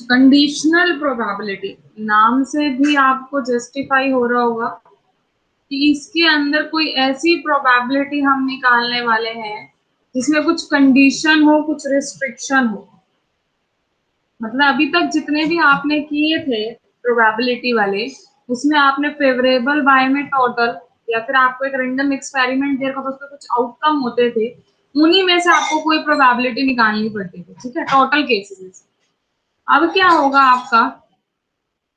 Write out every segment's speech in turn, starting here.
Conditional probability नाम से भी आपको जस्टिफाई हो रहा होगा कि इसके अंदर कोई ऐसी प्रोबेबिलिटी हम निकालने वाले हैं जिसमें कुछ कंडीशन हो, कुछ रिस्ट्रिक्शन हो। मतलब अभी तक जितने भी आपने किए थे प्रोबेबिलिटी वाले, उसमें आपने फेवरेबल बाय में टोटल, या फिर आपको एक रैंडम एक्सपेरिमेंट दे रखा था, उसके कुछ आउटकम होते थे, उन्हीं में से आपको कोई प्रोबेबिलिटी निकालनी पड़ती थी, ठीक है, टोटल केसेस। अब क्या होगा आपका,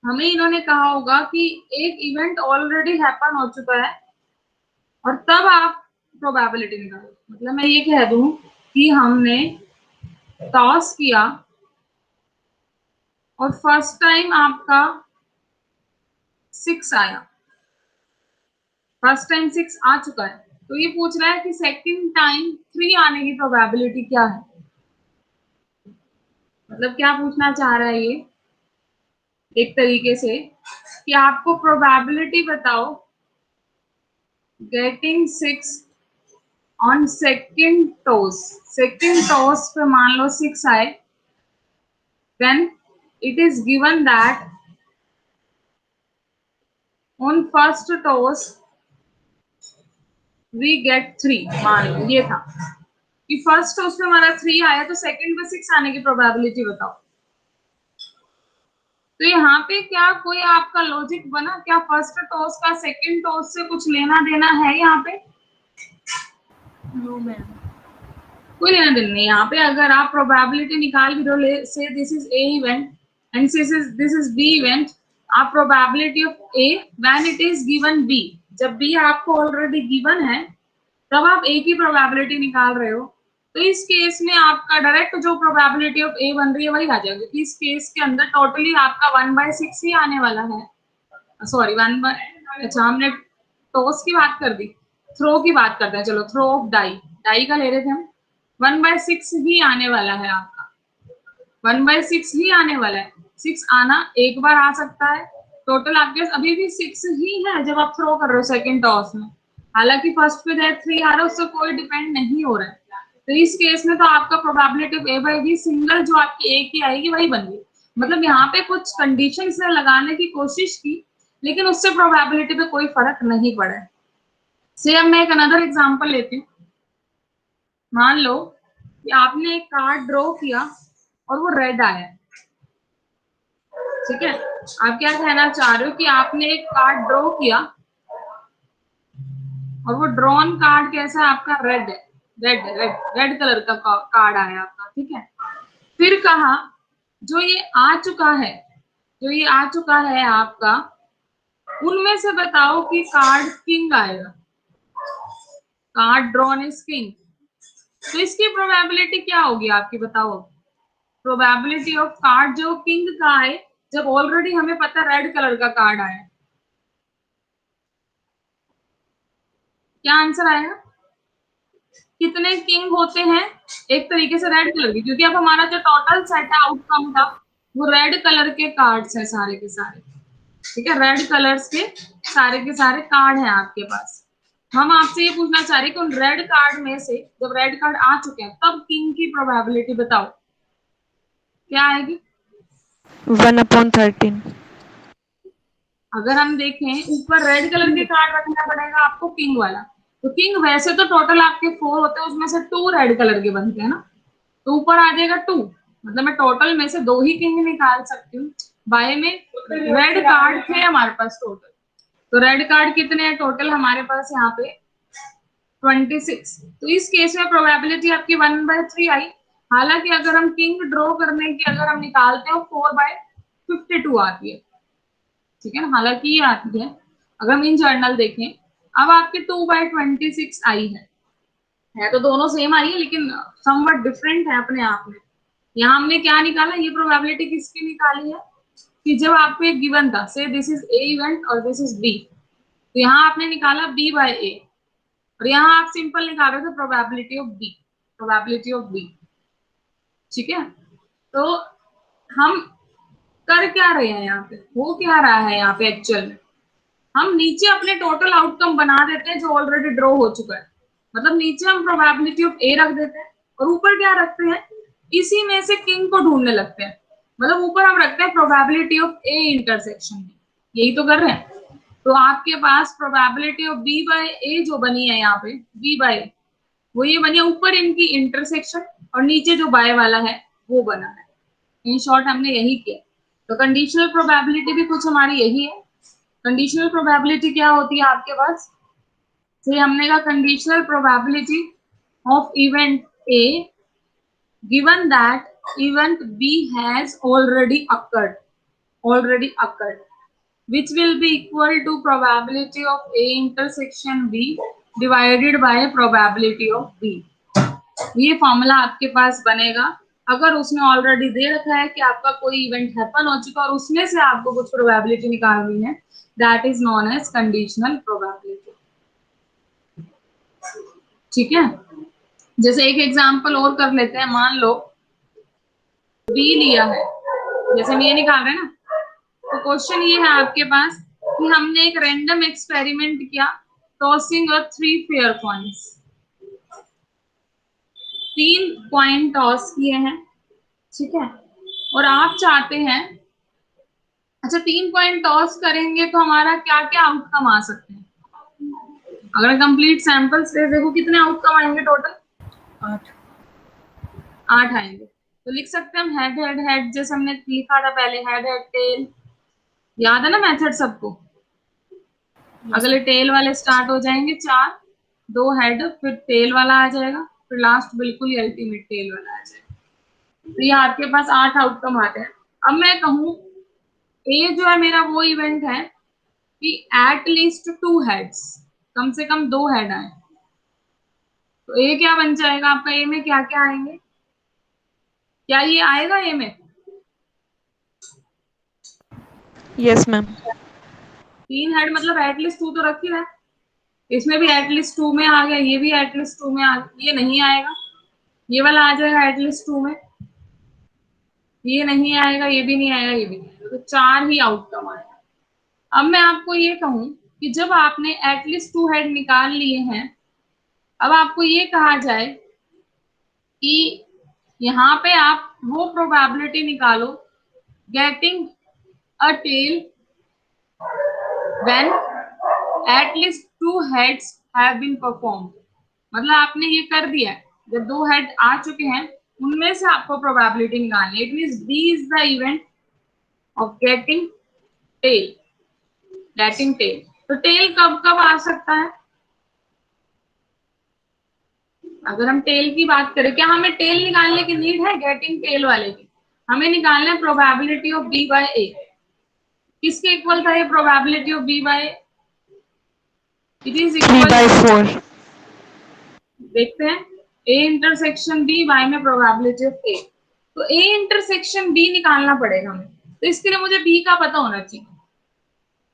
हमें इन्होंने कहा होगा कि एक इवेंट ऑलरेडी हैपन हो चुका है और तब आप प्रोबेबिलिटी निकालो। मतलब मैं ये कह दूं कि हमने टॉस किया और फर्स्ट टाइम आपका 6 आया, फर्स्ट टाइम 6 आ चुका है, तो ये पूछ रहा है कि सेकंड टाइम 3 आने की प्रोबेबिलिटी क्या है। मतलब क्या पूछना चाह रहा है ये, एक तरीके से कि आपको प्रोबेबिलिटी बताओ getting 6 on second toss. Second toss पे मान लो 6 आए, then it is given that on first toss we get 3। मान लो ये था कि फर्स्ट टॉस पे हमारा 3 आया, तो सेकंड पे 6 आने की प्रोबेबिलिटी बताओ। तो यहाँ पे क्या कोई आपका लॉजिक बना क्या? फर्स्ट टॉस का सेकंड टॉस से कुछ लेना देना है यहाँ पे? नो मैम, कोई लेना देना नहीं। यहाँ पे अगर आप प्रोबेबिलिटी निकाल भी दो, say this is A event and this is B event, आप probability of A when it is given B, जब बी आपको ऑलरेडी गिवन है तब आप ए की प्रोबेबिलिटी निकाल रहे हो, तो इस केस में आपका डायरेक्ट जो प्रोबेबिलिटी ऑफ ए बन रही है वही आ जाएगी, क्योंकि इस केस के अंदर टोटली आपका 1/6 ही आने वाला है। सॉरी, अच्छा हमने टॉस की बात कर दी, थ्रो की बात करते हैं। चलो थ्रो ऑफ डाई, डाई का ले रहे थे हम, 1/6 ही आने वाला है आपका, 1/6 ही आने वाला है। 6 आना एक बार आ सकता है, टोटल आपके पास अभी भी 6 ही है जब आप थ्रो कर रहे हो सेकंड टॉस में। हालांकि फर्स्ट पे दैट 3 आ रहा है, उससे कोई डिपेंड नहीं हो रहा है। तो इस केस में तो आपका probability of A by B single जो आपकी ए की आएगी वही बन गई। मतलब यहाँ पे कुछ कंडीशन से लगाने की कोशिश की, लेकिन उससे प्रोबेबिलिटी पे कोई फर्क नहीं पड़ा है। से अब मैं एक अनदर एग्जांपल लेती हूँ। मान लो कि आपने एक कार्ड ड्रॉ किया और वो रेड आया, ठीक है। आप क्या कहना चाह रहे हो कि आपने एक कार्ड ड्रॉ किया और वो ड्रॉन कार्ड कैसा है आपका? रेड है, रेड रेड रेड कलर का कार्ड आया आपका, ठीक है। फिर कहा जो ये आ चुका है, जो ये आ चुका है आपका, उनमें से बताओ कि कार्ड किंग आएगा, कार्ड ड्रॉन इज किंग, तो इसकी प्रोबेबिलिटी क्या होगी आपकी बताओ? प्रोबेबिलिटी ऑफ कार्ड जो किंग का है, जब ऑलरेडी हमें पता रेड कलर का कार्ड आया, क्या आंसर आएगा? कितने किंग होते हैं? एक तरीके से रेड कलर की, क्योंकि अब हमारा जो टोटल सेट है आउटकम का, वो रेड कलर के कार्ड्स हैं सारे के सारे, ठीक है। रेड कलर्स के सारे कार्ड हैं आपके पास। हम आपसे ये पूछना चाह रहे हैं कि उन रेड कार्ड में से जब रेड कार्ड आ चुके हैं तब किंग की प्रोबेबिलिटी बताओ क्या आएगी? 1/13। अगर हम देखें ऊपर रेड कलर के कार्ड रखना पड़ेगा आपको किंग वाला, तो किंग वैसे तो टोटल आपके 4 होते हैं, उसमें से 2 रेड कलर के बनते हैं ना, तो ऊपर आ जाएगा 2। मतलब मैं टोटल में से 2 ही किंग निकाल सकती हूँ। बाय में रेड कार्ड थे हमारे पास टोटल, तो रेड कार्ड कितने हैं टोटल हमारे पास यहाँ पे? 26। तो इस केस में प्रोबेबिलिटी आपकी 1/3 आई। हालांकि अगर हम किंग ड्रॉ करने की अगर हम निकालते हैं 4/52 आती है, ठीक है ना। हालांकि ये आती है अगर हम इन जर्नल देखें। अब आपकी 2/26 आई है तो दोनों सेम आई है, लेकिन समवट डिफरेंट है अपने आप में। यहाँ हमने क्या निकाला, ये प्रोबेबिलिटी किसकी निकाली है कि जब आपको एक गिवन था, से दिस इज ए इवेंट और दिस इज बी, तो यहाँ आपने निकाला बी बाय ए, और यहाँ आप सिंपल निकाल रहे थे probability of B, probability of B, ठीक है। तो हम कर क्या रहे हैं यहाँ पे, हो क्या रहा है यहाँ पे एक्चुअल में, हम नीचे अपने टोटल आउटकम बना देते हैं जो ऑलरेडी ड्रॉ हो चुका है। मतलब नीचे हम प्रोबेबिलिटी ऑफ ए रख देते हैं और ऊपर क्या रखते हैं, इसी में से किंग को ढूंढने लगते हैं। मतलब ऊपर हम रखते हैं probability of A intersection B, यही तो कर रहे हैं। तो आपके पास probability of B by A जो बनी है यहाँ पे, बी बाय वो ये बनी है, ऊपर इनकी इंटरसेक्शन और नीचे जो बाय वाला है वो बना है। इन शॉर्ट हमने यही किया। तो कंडीशनल प्रोबेबिलिटी भी कुछ हमारी यही है। कंडीशनल प्रोबेबिलिटी क्या होती है आपके पास, से हमने कहा conditional probability of event A given that event B has already occurred, which will be equal to probability of A intersection B divided by probability of B। ये फॉर्मूला आपके पास बनेगा अगर उसने ऑलरेडी दे रखा है कि आपका कोई इवेंट हैपन हो चुका और उसमें से आपको कुछ प्रोबेबिलिटी निकालनी है, that is known as conditional probability. ठीक है, जैसे एक एग्जांपल और कर लेते हैं। मान लो बी लिया है, जैसे हम ये निकाल रहे हैं ना, तो क्वेश्चन ये है आपके पास कि हमने एक रैंडम एक्सपेरिमेंट किया, टॉसिंग और 3 फेयर कॉइंस, 3 कॉइन टॉस किए हैं, ठीक है, और आप चाहते हैं, अच्छा 3 कॉइन टॉस करेंगे तो हमारा क्या क्या आउटकम आ सकते हैं। अगर कंप्लीट सैंपल से देखो कितने आउटकम आएंगे टोटल, 8 आएंगे। तो लिख सकते हैं हम हेड हेड हेड, जैसे हमने लिखा था पहले, हेड हेड टेल, याद है ना मेथड सबको। अगले टेल वाले स्टार्ट हो जाएंगे 4, 2 हेड, फिर टेल वाला आ जाएगा, फिर लास्ट बिल्कुल ही अल्टीमेट टेल वाला आ जाएगा। तो ये आपके पास 8 आउटकम आते हैं। अब मैं कहूं ए जो है मेरा वो इवेंट है कि एट लीस्ट 2 हेड्स, कम से कम 2 हेड आए, तो ए क्या बन जाएगा आपका, ए में क्या क्या आएंगे, क्या ये आएगा ए में? Yes ma'am. 3 हेड मतलब एटलीस्ट 2 तो रख ही रहा है, इसमें भी एटलीस्ट 2 में आ गया, ये भी एटलीस्ट 2 में आ गया, ये नहीं आएगा, ये वाला आ जाएगा एटलीस्ट 2 में, ये नहीं आएगा, ये भी नहीं आएगा, ये भी नहीं आएगा, तो 4 ही आउटकम आएगा। अब मैं आपको ये कहूं कि जब आपने एटलीस्ट 2 हेड निकाल लिए हैं, अब आपको ये कहा जाए कि यहाँ पे आप वो प्रोबेबिलिटी निकालो getting a tail when at least 2 heads have been performed। मतलब आपने ये कर दिया है, जब 2 हेड आ चुके हैं उनमें से आपको प्रोबेबिलिटी निकालनी है। It means B is the event of getting tail, getting tail. तो टेल कब कब आ सकता है, अगर हम टेल की बात करें, क्या हमें टेल निकालने की नीड है गेटिंग टेल वाले की? हमें निकालना है probability of B by A. किसके इक्वल था ये probability of B by A? It is 3/4। देखते हैं, ए इंटरसेक्शन बी, बाय में प्रोबेबिलिटी ऑफ ए। तो ए इंटरसेक्शन बी निकालना पड़ेगा हमें, तो इसके लिए मुझे बी का पता होना चाहिए।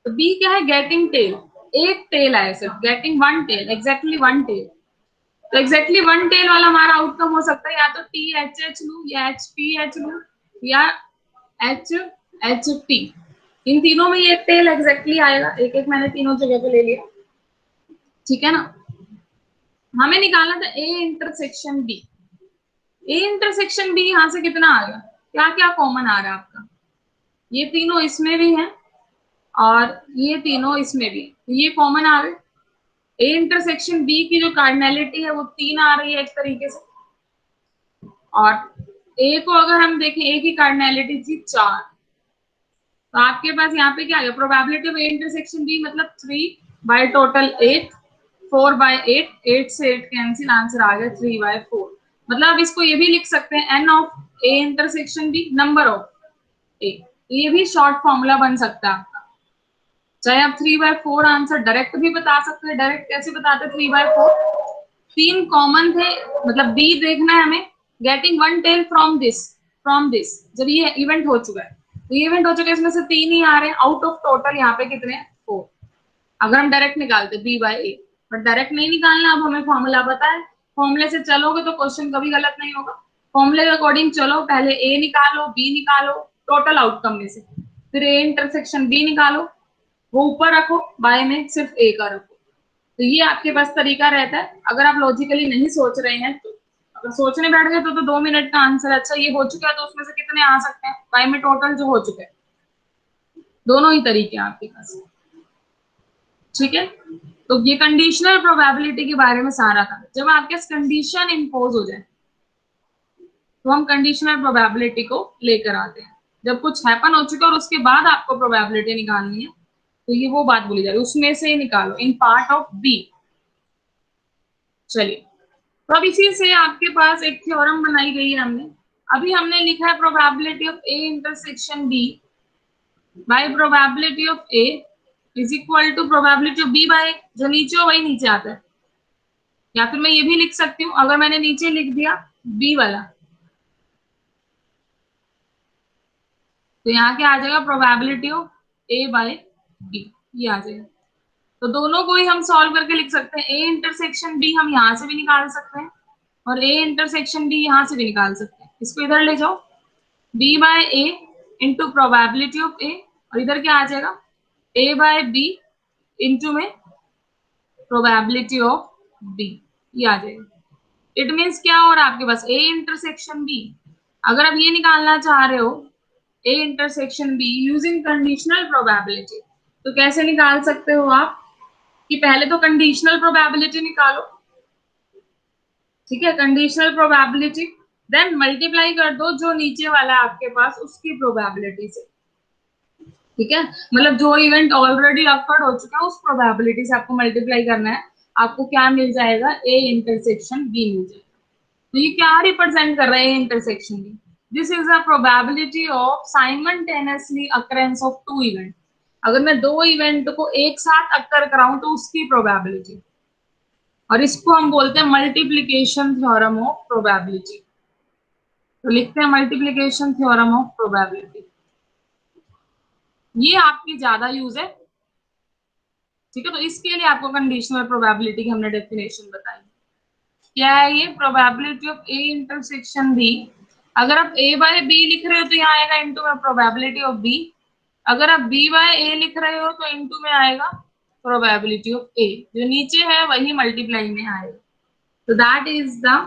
तो बी क्या है, गेटिंग टेल, एक टेल आए सिर्फ, गेटिंग 1 टेल, एग्जैक्टली 1 टेल। तो एग्जैक्टली 1 टेल वाला हमारा आउटकम हो सकता है या तो टी एच एच लू, या एच पी एच लू, या एच एच टी। इन तीनों में ये टेल एग्जैक्टली आएगा, एक एक मैंने तीनों जगह पे ले लिया, ठीक है ना। हमें निकालना था A intersection B. A intersection B यहां से कितना आ गया, क्या क्या कॉमन आ रहा है आपका, ये तीनों इसमें भी है और ये तीनों इसमें भी है, तो ये कॉमन आ गए। ए इंटरसेक्शन बी की जो कार्डिनैलिटी है वो 3 आ रही है एक तरीके से, और ए को अगर हम देखें, ए की कार्डिनैलिटी थी 4, तो आपके पास यहाँ पे क्या आ गया, probability of A intersection B मतलब 3 बाय टोटल 8, 4 बाय 8, 8 से 8 कैंसिल, आंसर आ गया 3/4। मतलब आप इसको ये भी लिख सकते हैं n of A intersection B, number of A, ये भी शॉर्ट फॉर्मूला बन सकता है आपका। चाहे आप 3/4 आंसर डायरेक्ट भी बता सकते हैं। डायरेक्ट कैसे बताते, 3/4, 3 कॉमन थे, मतलब बी देखना है हमें, गेटिंग 1 टेल फ्रॉम दिस, जब ये इवेंट हो चुका है, तो ये इवेंट हो चुका है, इसमें से 3 ही आ रहे हैं आउट ऑफ टोटल यहाँ पे कितने, 4। अगर हम डायरेक्ट निकालते B by A, but direct नहीं निकालना, अब हमें फॉर्मूला पता है, फॉर्मूले से चलोगे तो क्वेश्चन कभी गलत नहीं होगा। फॉर्मूले के अकॉर्डिंग चलो, पहले ए निकालो, बी निकालो टोटल आउटकम में से, फिर ए इंटरसेक्शन बी निकालो, वो ऊपर रखो, बाय में सिर्फ ए का रखो। तो ये आपके पास तरीका रहता है। अगर आप लॉजिकली नहीं सोच रहे हैं तो, अगर सोचने बैठ गए तो 2 मिनट का आंसर, अच्छा ये हो चुका है तो उसमें से कितने आ सकते हैं, बाय में टोटल जो हो चुके हैं, दोनों ही तरीके हैं आपके पास। ठीक है, तो ये कंडीशनल प्रोबेबिलिटी के बारे में सारा था। जब आपके कंडीशन इम्पोज हो जाए तो हम कंडीशनल प्रोबेबिलिटी को लेकर आते हैं। जब कुछ हैपन हो चुका है और उसके बाद आपको प्रोबेबिलिटी निकालनी है, तो ये वो बात बोली जा रही है, उसमें से ही निकालो इन पार्ट ऑफ बी। चलिए, तो अब इसी से आपके पास एक थ्योरम बनाई गई है हमने। अभी हमने लिखा है probability of A intersection B by probability of A is equal to probability of B by, जो नीचे हो वही नीचे आता है। या फिर मैं ये भी लिख सकती हूँ, अगर मैंने नीचे लिख दिया बी वाला, तो यहाँ क्या आ जाएगा, probability of A by B, ये आ जाएगा। तो दोनों को ही हम सॉल्व करके लिख सकते हैं। ए इंटरसेक्शन बी हम यहाँ से भी निकाल सकते हैं और ए इंटरसेक्शन बी यहाँ से भी निकाल सकते हैं। इसको इधर ले जाओ, B by A into probability of A, और इधर क्या आ जाएगा, ए बाय बी इंटू में प्रोबेबिलिटी ऑफ बी, ये आ जाएगा। इट मीन्स क्या हो रहा है आपके पास, ए इंटरसेक्शन बी, अगर आप ये निकालना चाह रहे हो ए intersection be using conditional probability, तो कैसे निकाल सकते हो आप, कि पहले तो कंडीशनल प्रोबेबिलिटी निकालो, ठीक है, कंडीशनल प्रोबेबिलिटी, देन मल्टीप्लाई कर दो जो नीचे वाला है आपके पास उसकी प्रोबेबिलिटी से। ठीक है, मतलब जो इवेंट ऑलरेडी अकर्ड हो चुका है उस प्रोबेबिलिटी से आपको मल्टीप्लाई करना है, आपको क्या मिल जाएगा, ए इंटरसेक्शन बी मिल जाएगा। तो ये क्या रिप्रेजेंट कर रहा है, A intersection B, this is a probability of simultaneously occurrence of two event. अगर मैं दो इवेंट को एक साथ अकर कराऊं तो उसकी प्रोबेबिलिटी, और इसको हम बोलते हैं मल्टीप्लिकेशन थ्योरम ऑफ प्रोबेबिलिटी। तो लिखते हैं मल्टीप्लिकेशन थ्योरम ऑफ प्रोबेबिलिटी, ये आपकी ज्यादा यूज है। ठीक है, तो इसके लिए आपको कंडीशनल प्रोबेबिलिटी की हमने डेफिनेशन बताई। क्या है ये, probability of A intersection B, अगर आप ए बाय बी लिख रहे हो तो यहाँ आएगा इंटू में प्रोबेबिलिटी ऑफ बी, अगर आप बी बाय ए लिख रहे हो तो इंटू में आएगा प्रोबेबिलिटी ऑफ ए, जो नीचे है वही मल्टीप्लाई में आएगा। तो दैट इज द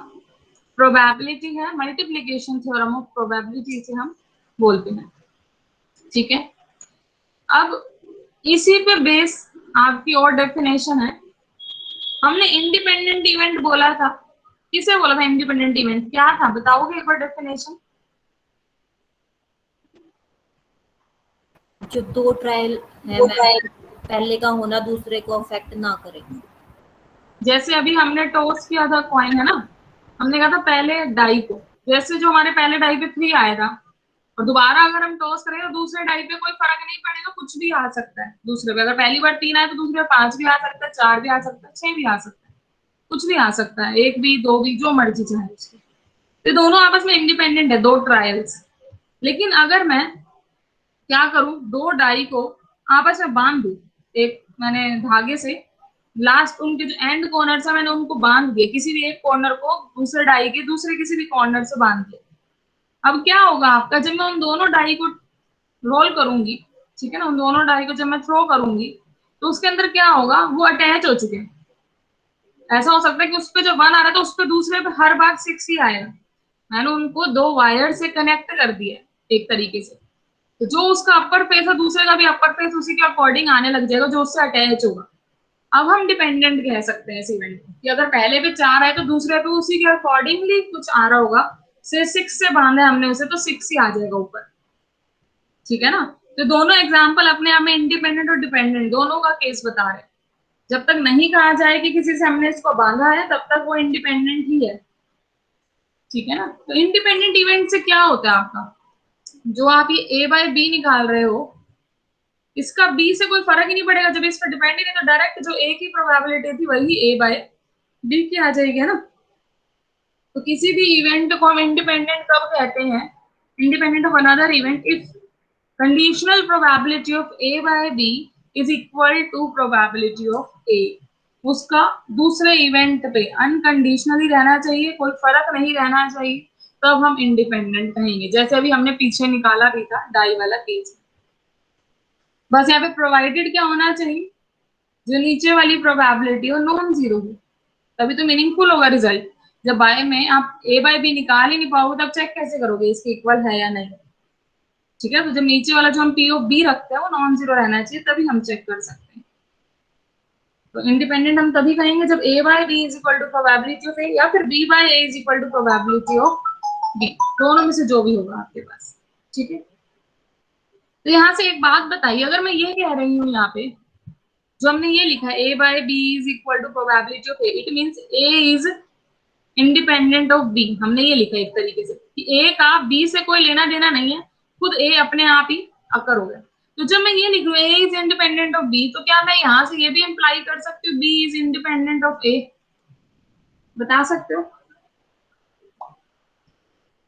प्रोबेबिलिटी है, मल्टीप्लिकेशन थ्योरम ऑफ प्रोबेबिलिटी से हम बोलते हैं। ठीक है, अब इसी पे बेस आपकी और डेफिनेशन है। हमने इंडिपेंडेंट इवेंट बोला था, किसे बोला था इंडिपेंडेंट इवेंट, क्या था बताओगे एक बार डेफिनेशन। जो दो ट्रायल है मैम, पहले का होना दूसरे को अफेक्ट ना करे। जैसे अभी हमने टॉस किया था कॉइन, है ना, हमने कहा था पहले डाई को, जैसे जो हमारे पहले डाई पे 3 आया था, और दोबारा अगर हम टॉस करें तो दूसरे डाई पे कोई फर्क नहीं पड़ेगा, कुछ भी आ सकता है दूसरे पे। अगर पहली बार 3 आए तो दूसरे पे 5 भी आ सकता है, 4 भी आ सकता है, 6 भी आ सकता है, कुछ भी आ सकता है, 1 भी 2 भी, जो मर्जी चाहे उसकी। तो दोनों आपस में इंडिपेंडेंट है, दो ट्रायल्स। लेकिन अगर मैं क्या करूं, दो डाई को आपस में बांध दूं, एक मैंने धागे से लास्ट उनके जो एंड कॉर्नर से मैंने उनको बांध दिया, किसी भी एक कॉर्नर को दूसरे डाई के दूसरे किसी भी कॉर्नर से बांध दिया। अब क्या होगा आपका, जब मैं उन दोनों डाई को रोल करूंगी, ठीक है ना, उन दोनों डाई को जब मैं थ्रो करूंगी तो उसके अंदर क्या होगा, वो अटैच हो चुके हैं। ऐसा हो सकता है कि उस पर जो 1 आ रहा था उस पर दूसरे पे हर बार 6 ही आएगा, मैंने उनको 2 वायर से कनेक्ट कर दिया एक तरीके से। तो जो उसका अपर फेस है दूसरे का भी अपर फेस उसी के अकॉर्डिंग आने लग जाएगा जो उससे अटैच होगा। अब हम डिपेंडेंट कह सकते हैं इस इवेंट को, कि अगर पहले पे 4 आए तो दूसरे पे उसी के अकॉर्डिंगली कुछ आ रहा होगा, से 6 से बांधे हमने उसे तो 6 ही आ जाएगा ऊपर। ठीक है ना, तो दोनों एग्जाम्पल अपने आप में इंडिपेंडेंट और डिपेंडेंट दोनों का केस बता रहे हैं। जब तक नहीं कहा जाए कि किसी से हमने इसको बांधा है तब तक वो इंडिपेंडेंट ही है। ठीक है ना, तो इंडिपेंडेंट इवेंट से क्या होता है आपका, जो आप ये ए बाय बी निकाल रहे हो इसका बी से कोई फर्क ही नहीं पड़ेगा, जब इस पर डिपेंड ही नहीं, तो डायरेक्ट जो ए की प्रोबेबिलिटी थी वही ए बाय बी की आ जाएगी, है ना। तो किसी भी इवेंट को हम इंडिपेंडेंट कब कहते हैं, independent of another event if conditional probability of A by B is equal to probability of A, उसका दूसरे इवेंट पे अनकंडीशनली रहना चाहिए, कोई फर्क नहीं रहना चाहिए, तब हम इंडिपेंडेंट कहेंगे। जैसे अभी हमने पीछे निकाला भी था डाई वाला केस, बस यहाँ पे प्रोवाइडेड क्या होना चाहिए, जो नीचे वाली प्रोबेबिलिटी हो नॉन जीरो हो, तभी तो मीनिंगफुल होगा रिजल्ट। जब बाय में आप ए बाय बी निकाल ही नहीं पाओगे तब चेक कैसे करोगे इसके इक्वल है या नहीं। ठीक है, तो जब नीचे वाला जो हम पी ऑफ बी रखते हैं वो नॉन जीरो रहना चाहिए, तभी हम चेक कर सकते हैं। तो इंडिपेंडेंट हम तभी कहेंगे जब a by B is equal to probability of A या फिर b by A is equal to probability of B, दोनों में से जो भी होगा आपके पास। ठीक है, तो यहाँ से एक बात बताइए, अगर मैं ये कह रही हूँ यहाँ पे जो हमने ये लिखा है a by B is equal to probability of A, it means a is independent of B. हमने ये लिखा है एक तरीके से कि a का b से कोई लेना देना नहीं है, खुद a अपने आप ही अकर हो गया। तो जब मैं ये लिख रही हूँ a is independent of b, तो क्या मैं यहाँ से ये भी इंप्लाई कर सकती हूँ b is independent of a? बता सकते हो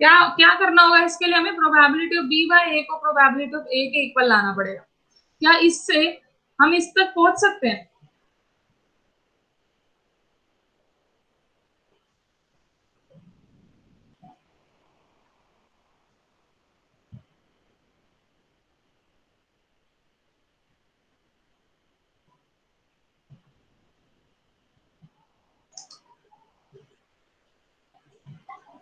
क्या क्या करना होगा इसके लिए? हमें probability of b by a को प्रोबेबिलिटी ऑफ a के इक्वल लाना पड़ेगा। क्या इससे हम इस तक पहुंच सकते हैं?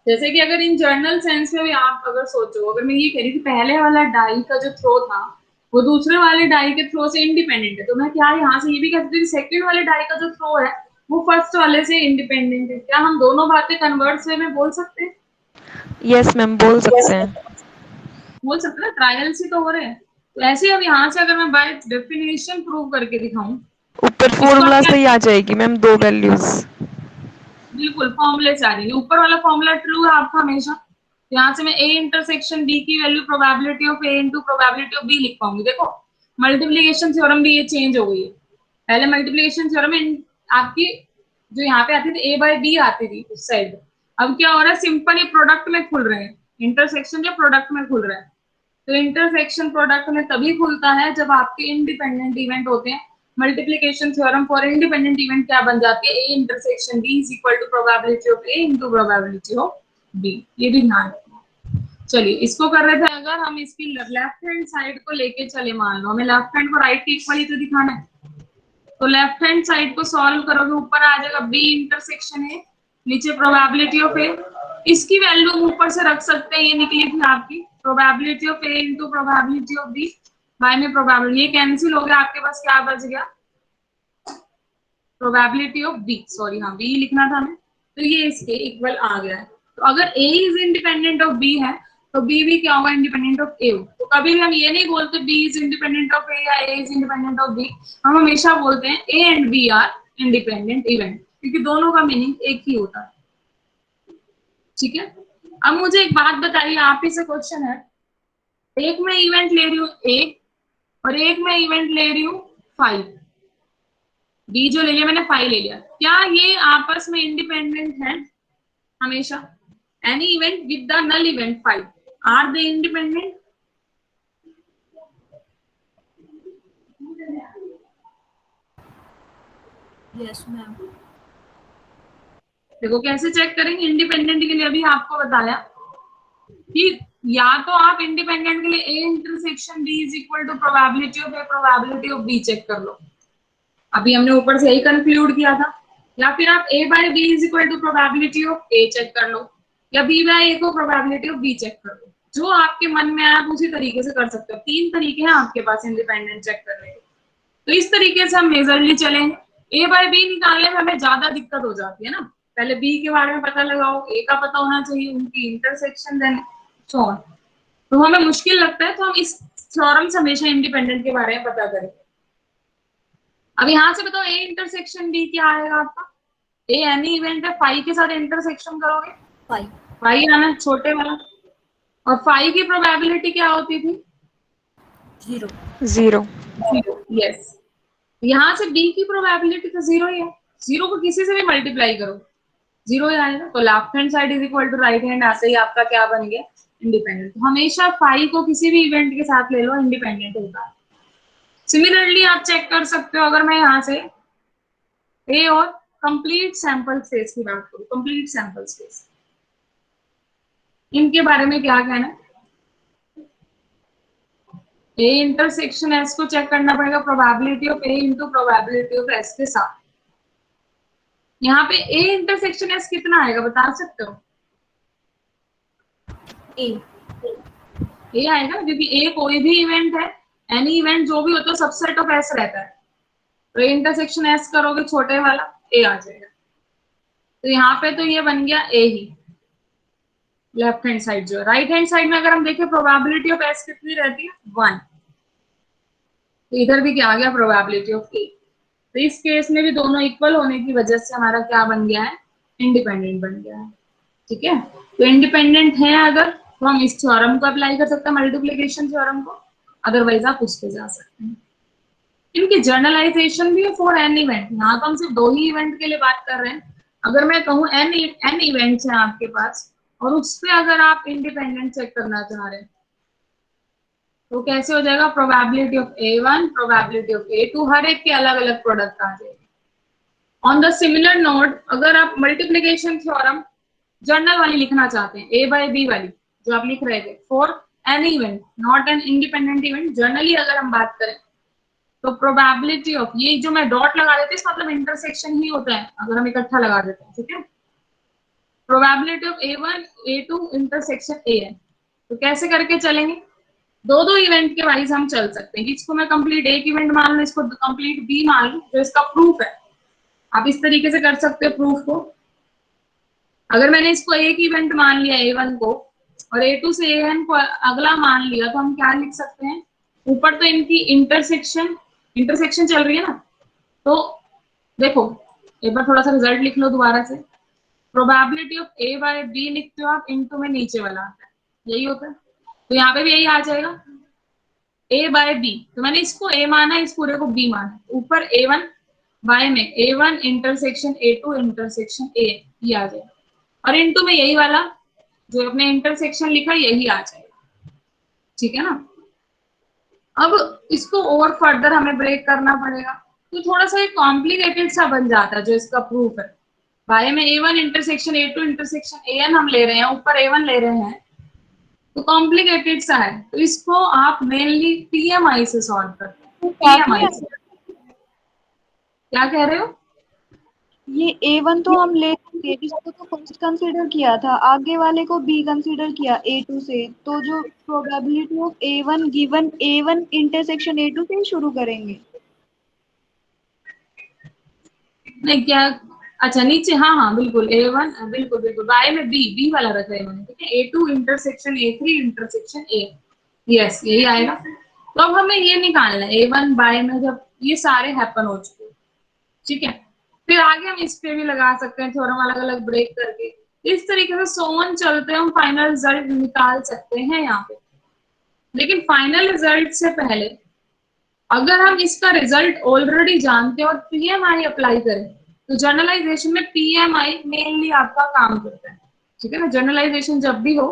जैसे कि अगर इन जर्नल सेंस में भी आप अगर सोचो, अगर मैं ये कह रही थी पहले वाला डाई का जो थ्रो था वो दूसरे वाले डाई के थ्रो से इंडिपेंडेंट है, तो मैं क्या यहाँ से ये भी कह सकती हूँ सेकंड वाले डाई का जो थ्रो है वो फर्स्ट वाले से इंडिपेंडेंट है? क्या हम दोनों बातें कन्वर्स वे में बोल सकते हैं? यस मैम, बोल सकते हैं। बोल सकते हैं, ट्रायल्स ही तो हो रहे हैं। तो ऐसे अब यहाँ से अगर मैं बाय डेफिनेशन प्रूव करके दिखाऊं, ऊपर फॉर्मूला से ही आ जाएगी मैम दो वैल्यूज। बिल्कुल फॉर्मूले से आ जाएंगे। ऊपर वाला फॉर्मूला ट्रू है आपका हमेशा, यहाँ से मैं a इंटरसेक्शन b की value probability of a into probability of b लिख पाऊंगी। देखो मल्टीप्लिकेशन थ्योरम भी ये चेंज हो गई है। पहले मल्टीप्लिकेशन थ्योरम आपकी जो यहाँ पे आती थी a बाय b आती थी उस साइड, अब क्या हो रहा है सिंपल ये प्रोडक्ट में खुल रहे हैं, इंटरसेक्शन जो प्रोडक्ट में खुल रहा है। तो इंटरसेक्शन प्रोडक्ट में तभी खुलता है जब आपके इंडिपेंडेंट इवेंट होते हैं। Multiplication theorem for independent event क्या बन जाती है? a intersection b is equal to probability of a into probability of b। ये भी ध्यान रखना। चलिए इसको कर रहे थे, अगर हम इसकी लेफ्ट हैंड साइड को लेके चले, मान लो हमें लेफ्ट हैंड को राइट के इक्वल ही तो दिखाना है, तो लेफ्ट हैंड साइड को सॉल्व करोगे ऊपर आ जाएगा b इंटरसेक्शन a, नीचे प्रोबेबिलिटी ऑफ a। इसकी वैल्यू हम ऊपर से रख सकते हैं, ये निकली थी आपकी probability of a into probability of b by में प्रोबेबिलिटी, ये कैंसिल हो गया, आपके पास क्या बच गया? प्रोबेबिलिटी ऑफ b, सॉरी हाँ b लिखना था हमें, तो ये इसके इक्वल आ गया है। तो अगर a is independent of b है तो b भी क्या होगा? Independent of a। तो कभी भी हम ये नहीं बोलते b is independent of a या a is independent of b, हम हमेशा बोलते हैं a and b are independent event, क्योंकि दोनों का मीनिंग एक ही होता है। ठीक है, अब मुझे एक बात बताइए, आप ही से क्वेश्चन है, एक मैं इवेंट ले रही हूँ a और एक मैं इवेंट ले रही हूँ 5, बी जो ले लिया मैंने 5 ले लिया, क्या ये आपस में इंडिपेंडेंट है? हमेशा any event with the null event 5 are they independent? Yes ma'am. देखो कैसे चेक करेंगे इंडिपेंडेंट के लिए, अभी आपको बताया कि या तो आप इंडिपेंडेंट के लिए a intersection b is equal to probability of a probability of b check कर लो, अभी हमने ऊपर से यही कंक्लूड किया था, या फिर आप a by b is equal to probability of a check कर लो, या b बाय a को प्रोबेबिलिटी ऑफ b चेक कर लो। जो आपके मन में आया आप उसी तरीके से कर सकते हो। 3 तरीके हैं आपके पास इंडिपेंडेंट चेक करने के, तो इस तरीके से हम मेजरली चलेंगे। a बाय b निकालने में हमें ज्यादा दिक्कत हो जाती है ना, पहले b के बारे में पता लगाओ, a का पता होना चाहिए, उनकी इंटरसेक्शन देन सो ऑन, तो हमें मुश्किल लगता है, तो हम इस थ्योरम से हमेशा इंडिपेंडेंट के बारे में पता करें। अब यहाँ से बताओ a इंटरसेक्शन b क्या आएगा आपका? a एनी इवेंट है, 5 के साथ इंटरसेक्शन करोगे 5 आना छोटे वाला, और 5 की प्रोबेबिलिटी क्या होती थी? 0। 0। यस, यहाँ से b की प्रोबेबिलिटी तो 0 ही है, 0 को किसी से भी मल्टीप्लाई करो 0 ही आएगा, तो left hand side is equal to right hand आते ही आपका क्या बन गया? इंडिपेंडेंट। तो हमेशा 5 को किसी भी इवेंट के साथ ले लो, इंडिपेंडेंट होता है। सिमिलरली आप चेक कर सकते हो, अगर मैं यहाँ से ए और कंप्लीट सैंपल स्पेस की बात करूं, कंप्लीट सैंपल स्पेस, इनके बारे में क्या कहना है? ए इंटरसेक्शन एस को चेक करना पड़ेगा probability of A into probability of S के साथ। यहाँ पे ए इंटरसेक्शन एस कितना आएगा बता सकते हो? ए ए आएगा ना, क्योंकि ए कोई भी इवेंट है, एनी इवेंट जो भी होता है सबसेट ऑफ एस रहता है, तो इंटरसेक्शन एस करोगे छोटे वाला ए आ जाएगा। तो यहाँ पे तो ये बन गया ए ही, लेफ्ट हैंड साइड जो है। राइट हैंड साइड में अगर हम देखें प्रोबेबिलिटी ऑफ एस कितनी रहती है 1, तो इधर भी क्या आ गया प्रोबेबिलिटी ऑफ ए। तो इस केस में भी दोनों इक्वल होने की वजह से हमारा क्या बन गया है, इंडिपेंडेंट बन गया है। ठीक है, तो इंडिपेंडेंट है अगर, तो हम इस थ्योरम को अप्लाई कर सकते हैं, मल्टीप्लिकेशन थ्योरम को, अदरवाइज आप उसके जा सकते हैं। इनकी जर्नलाइजेशन भी है फॉर एन इवेंट। यहाँ तो हम सिर्फ 2 ही इवेंट के लिए बात कर रहे हैं। अगर मैं कहूँ एन इवेंट्स हैं आपके पास और उस पे अगर आप इंडिपेंडेंट चेक करना चाह रहे हैं, तो कैसे हो जाएगा, probability of A1, probability of A2, हर एक के अलग अलग प्रोडक्ट आ जाएगी। ऑन द सिमिलर नोट, अगर आप मल्टीप्लिकेशन थ्योरम जर्नल वाली लिखना चाहते हैं, A by B वाली जो आप लिख रहे थे, for an event not an independent event, generally अगर हम बात करें, तो प्रोबेबिलिटी ऑफ, ये जो मैं डॉट लगा देती हूँ मतलब इंटरसेक्शन ही होता है अगर हम इकट्ठा लगा देते हैं। ठीक है, probability of A1 A2 intersection AN, तो कैसे करके चलेंगे, 2 इवेंट के वाइज हम चल सकते हैं। इसको मैं कंप्लीट एक इवेंट मान लूं, इसको कंप्लीट बी मान लूं, जो इसका प्रूफ है। आप इस तरीके से कर सकते हो प्रूफ को। अगर मैंने इसको एक इवेंट मान लिया A1 को और A2 से AN को अगला मान लिया, तो हम क्या लिख सकते हैं, ऊपर तो इनकी इंटरसेक्शन चल रही है ना, तो देखो एक बार थोड़ा सा रिजल्ट लिख लो दोबारा से। Probability of A by B लिखते हो आप, इनटू में नीचे वाला आता है, यही होता है। तो यहाँ पे भी यही आ जाएगा A बाय B, तो मैंने इसको A माना, इस पूरे को B माना, ऊपर A1 बाय में A1 intersection A2 intersection A, ये आ जाएगा, और इनटू में यही वाला जो अपने इंटरसेक्शन लिखा यही आ जाएगा। ठीक है ना, अब इसको और फर्दर हमें ब्रेक करना पड़ेगा, तो थोड़ा सा कॉम्प्लिकेटेड सा बन जाता है जो इसका प्रूफ है। बाय में A1 intersection A2 intersection AN हम ले रहे हैं, ऊपर A1 ले रहे हैं, तो कॉम्प्लिकेटेड सा है, तो इसको आप मेनली PMI से सॉल्व करते हैं। PMI से, क्या कह रहे हो, ये A1 तो हम ले लेंगे, इसको तो फर्स्ट कंसीडर किया था, आगे वाले को B कंसीडर किया A2 से, तो जो probability of A1 given A1 intersection A2 से ही शुरू करेंगे। नहीं क्या, अच्छा नीचे, हाँ हाँ बिल्कुल A1, बिल्कुल बिल्कुल, बाय में B वाला रखा है मैंने। ठीक है, A2 intersection A3 intersection A, yes यही आएगा। तो अब हमें ये निकालना है A1 बाय में, जब ये सारे हैपन हो चुके, ठीक है, फिर आगे हम इस पे भी लगा सकते हैं थ्योरम अलग अलग ब्रेक करके, इस तरीके से सोन चलते हैं, हम फाइनल रिजल्ट निकाल सकते हैं यहाँ पे। लेकिन फाइनल रिजल्ट से पहले अगर हम इसका रिजल्ट ऑलरेडी जानते हैं और PMI अप्लाई करें, तो जर्नलाइजेशन में PMI मेनली आपका काम करता है। ठीक है ना, जर्नलाइजेशन जब भी हो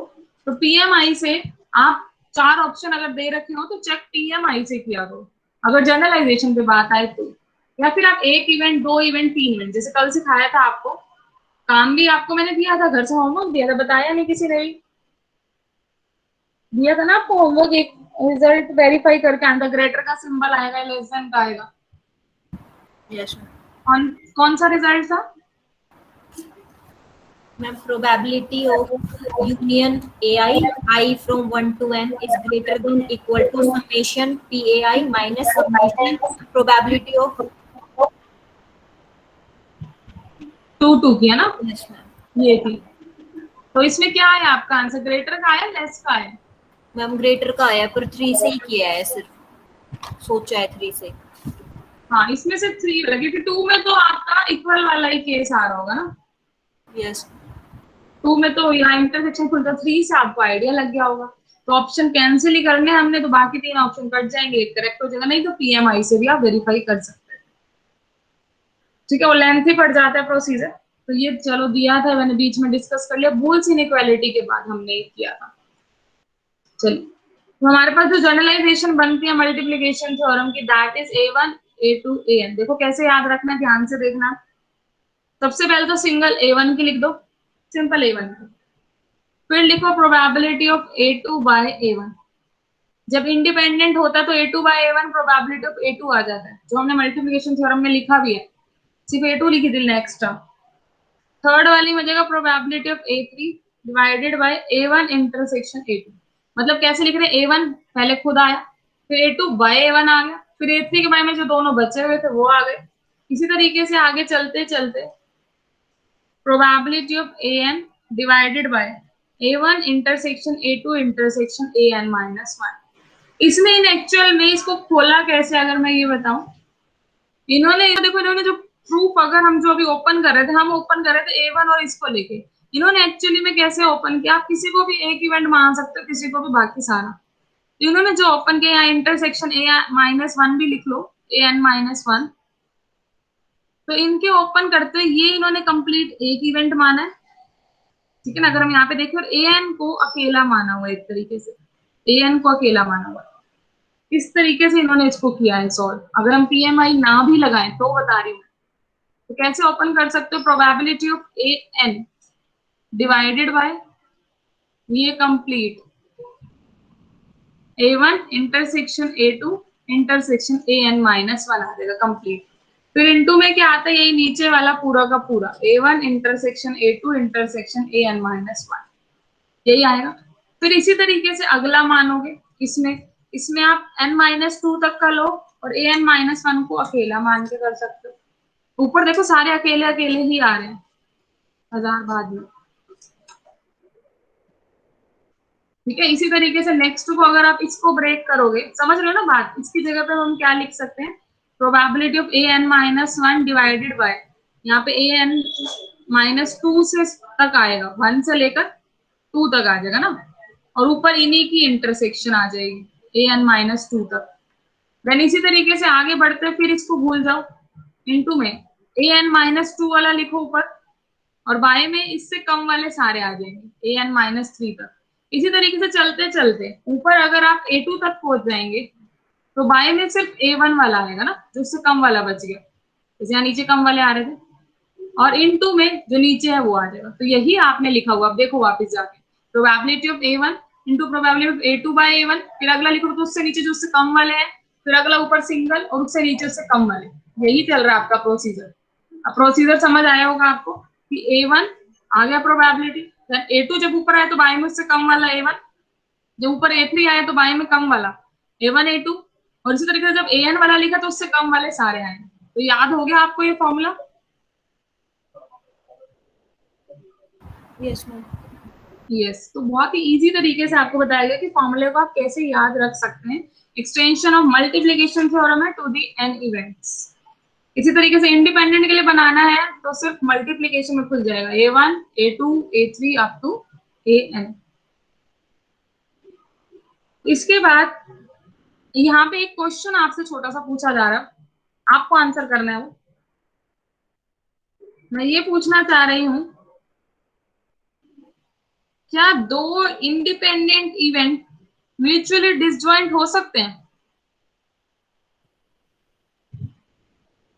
तो PMI से आप 4 ऑप्शन अगर दे रखे हो तो चेक PMI से किया करो, अगर जर्नलाइजेशन पे बात आए तो। या फिर आप 1 इवेंट 2 इवेंट 3 इवेंट, जैसे कल सिखाया था आपको, काम भी आपको मैंने दिया था, घर से होमवर्क दिया था, बताया नहीं किसी ने भी, दिया था ना आपको होमवर्क, एक रिजल्ट वेरीफाई करके आना, ग्रेटर का सिंबल आएगा, लेस देन का आएगा। यस कौन सा रिजल्ट था ma'am, probability of union I from 1 to n is greater than equal to summation PAI minus summation probability of 2 की है ना, yes मैम। ये थी। तो इसमें क्या है आपका आंसर, ग्रेटर का है लेस का है, मैम ग्रेटर का आया पर 3 से ही किया है, सिर्फ सोचा है 3 से। हाँ इसमें से 3 लगे, क्योंकि 2 में तो आपका इक्वल वाला ही केस आ रहा होगा ना, यस 2 में तो यहाँ इंटरसेक्शन खुलता, 3 से आपको आइडिया लग गया होगा। तो ऑप्शन कैंसिल ही करने हमने, तो बाकी 3 ऑप्शन कट जाएंगे, एक करेक्ट हो जाएगा, नहीं तो PMI से भी आप वेरीफाई कर सकते हैं। ठीक है, वो लेंथी पड़ जाता है प्रोसीजर, तो ये चलो दिया था मैंने, बीच में डिस्कस कर लिया, बुल्स इनइक्वालिटी के बाद हमने किया था। चलिए, तो हमारे पास जो जनरलाइजेशन बनती है मल्टीप्लिकेशन थ्योरम की, that is A1 A2 AN। देखो कैसे याद रखना, ध्यान से देखना। सबसे पहले तो सिंगल A1 की लिख दो, सिंपल A1 की, फिर लिखो probability of A2 by A1। जब इंडिपेंडेंट होता है तो A2 by A1 probability of A2 आ जाता है, जो हमने मल्टीप्लिकेशन थ्योरम में लिखा भी है, सिर्फ A2 लिखी थी नेक्स्ट टर्म। थर्ड वाली में जाएगा probability of A3 divided by A1 intersection A2। मतलब कैसे लिख रहे हैं, A1 पहले खुद आया, फिर A2 बाय A1 आ गया, फिर A3 के बाय में जो दोनों बचे हुए थे वो आ गए। इसी तरीके से आगे चलते चलते probability of an divided bye A1 intersection A2 intersection an minus 1। इसने इन एक्चुअल में इसको खोला कैसे, अगर मैं ये बताऊं, इन्होंने देखो, इन्होंने जो प्रूफ, अगर हम जो अभी ओपन कर रहे थे, हम ओपन कर रहे थे A1 और इसको लेके, इन्होंने एक्चुअली में कैसे ओपन किया, आप किसी को भी एक इवेंट मान सकते हो, किसी को भी बाकी सारा। तो इन्होंने जो ओपन किया, यहाँ इंटरसेक्शन A माइनस 1 भी लिख लो, an माइनस 1। तो इनके ओपन करते हुए ये इन्होंने कंप्लीट एक इवेंट माना है, ठीक है ना। अगर हम यहाँ पे देखें, और an को अकेला माना हुआ, एक तरीके से an को अकेला माना हुआ, इस तरीके से इन्होंने इसको किया है सॉल्व। अगर हम PMI ना भी लगाएं तो बता रही हूँ, तो कैसे ओपन कर सकते हो, probability of an divided by ये complete A1 intersection A2 intersection an minus 1 आ जाएगा कंप्लीट। फिर इनटू में क्या आता है, यही नीचे वाला पूरा का पूरा A1 intersection A2 intersection an minus 1, यही आएगा। फिर इसी तरीके से अगला मानोगे, इसमें आप n माइनस 2 तक का लो और an माइनस 1 को अकेला मान के कर सकते हो। ऊपर देखो सारे अकेले अकेले ही आ रहे हैं, हजार बाद में, ठीक है। इसी तरीके से नेक्स्ट को अगर आप इसको ब्रेक करोगे, समझ रहे हो ना बात, इसकी जगह पे हम क्या लिख सकते हैं, probability of an minus 1 divided by, यहाँ पे an माइनस 2 से तक आएगा, 1 से लेकर 2 तक आ जाएगा ना, और ऊपर इन्हीं की इंटरसेक्शन आ जाएगी an माइनस 2 तक। देन इसी तरीके से आगे बढ़ते फिर इसको भूल जाओ, इनटू में an माइनस 2 वाला लिखो ऊपर, और बाय में इससे कम वाले सारे आ जाएंगे an माइनस 3 तक। इसी तरीके से चलते चलते ऊपर अगर आप A2 तक पहुंच जाएंगे तो बाय में सिर्फ A1 वाला आएगा ना, जो उससे कम वाला बच गया, जैसे यहाँ नीचे कम वाले आ रहे थे, और इनटू में जो नीचे है वो आ जाएगा। तो यही आपने लिखा हुआ, अब देखो वापस जाके, probability of A1 into probability of A2 by A1, फिर अगला लिखो तो उससे नीचे जो उससे कम वाले हैं, फिर अगला ऊपर सिंगल और उससे नीचे उससे कम वाले, यही चल रहा है आपका प्रोसीजर। अब प्रोसीजर समझ आया होगा आपको कि A1 आ गया प्रोबेबिलिटी, A2 जब ऊपर आए तो बाय में उससे कम वाला A1, जब ऊपर A3 आए तो बाय में कम वाला A1 A2, और इसी तरीके से जब an वाला लिखा तो उससे कम वाले सारे आए। तो याद हो गया आपको ये फॉर्मूला? Yes ma'am. यस, तो बहुत ही इजी तरीके से आपको बताया गया कि फॉर्मूले को आप कैसे याद रख सकते हैं। एक्सटेंशन ऑफ मल्टीप्लिकेशन थ्योरम है टू दी n इवेंट्स। इसी तरीके से इंडिपेंडेंट के लिए बनाना है तो सिर्फ मल्टीप्लिकेशन में खुल जाएगा, A1 A2 A3 up to an। इसके बाद यहाँ पे एक क्वेश्चन आपसे छोटा सा पूछा जा रहा है, आपको आंसर करना है वो। मैं ये पूछना चाह रही हूं, क्या दो इंडिपेंडेंट इवेंट म्यूचुअली डिसजॉइंट हो सकते हैं?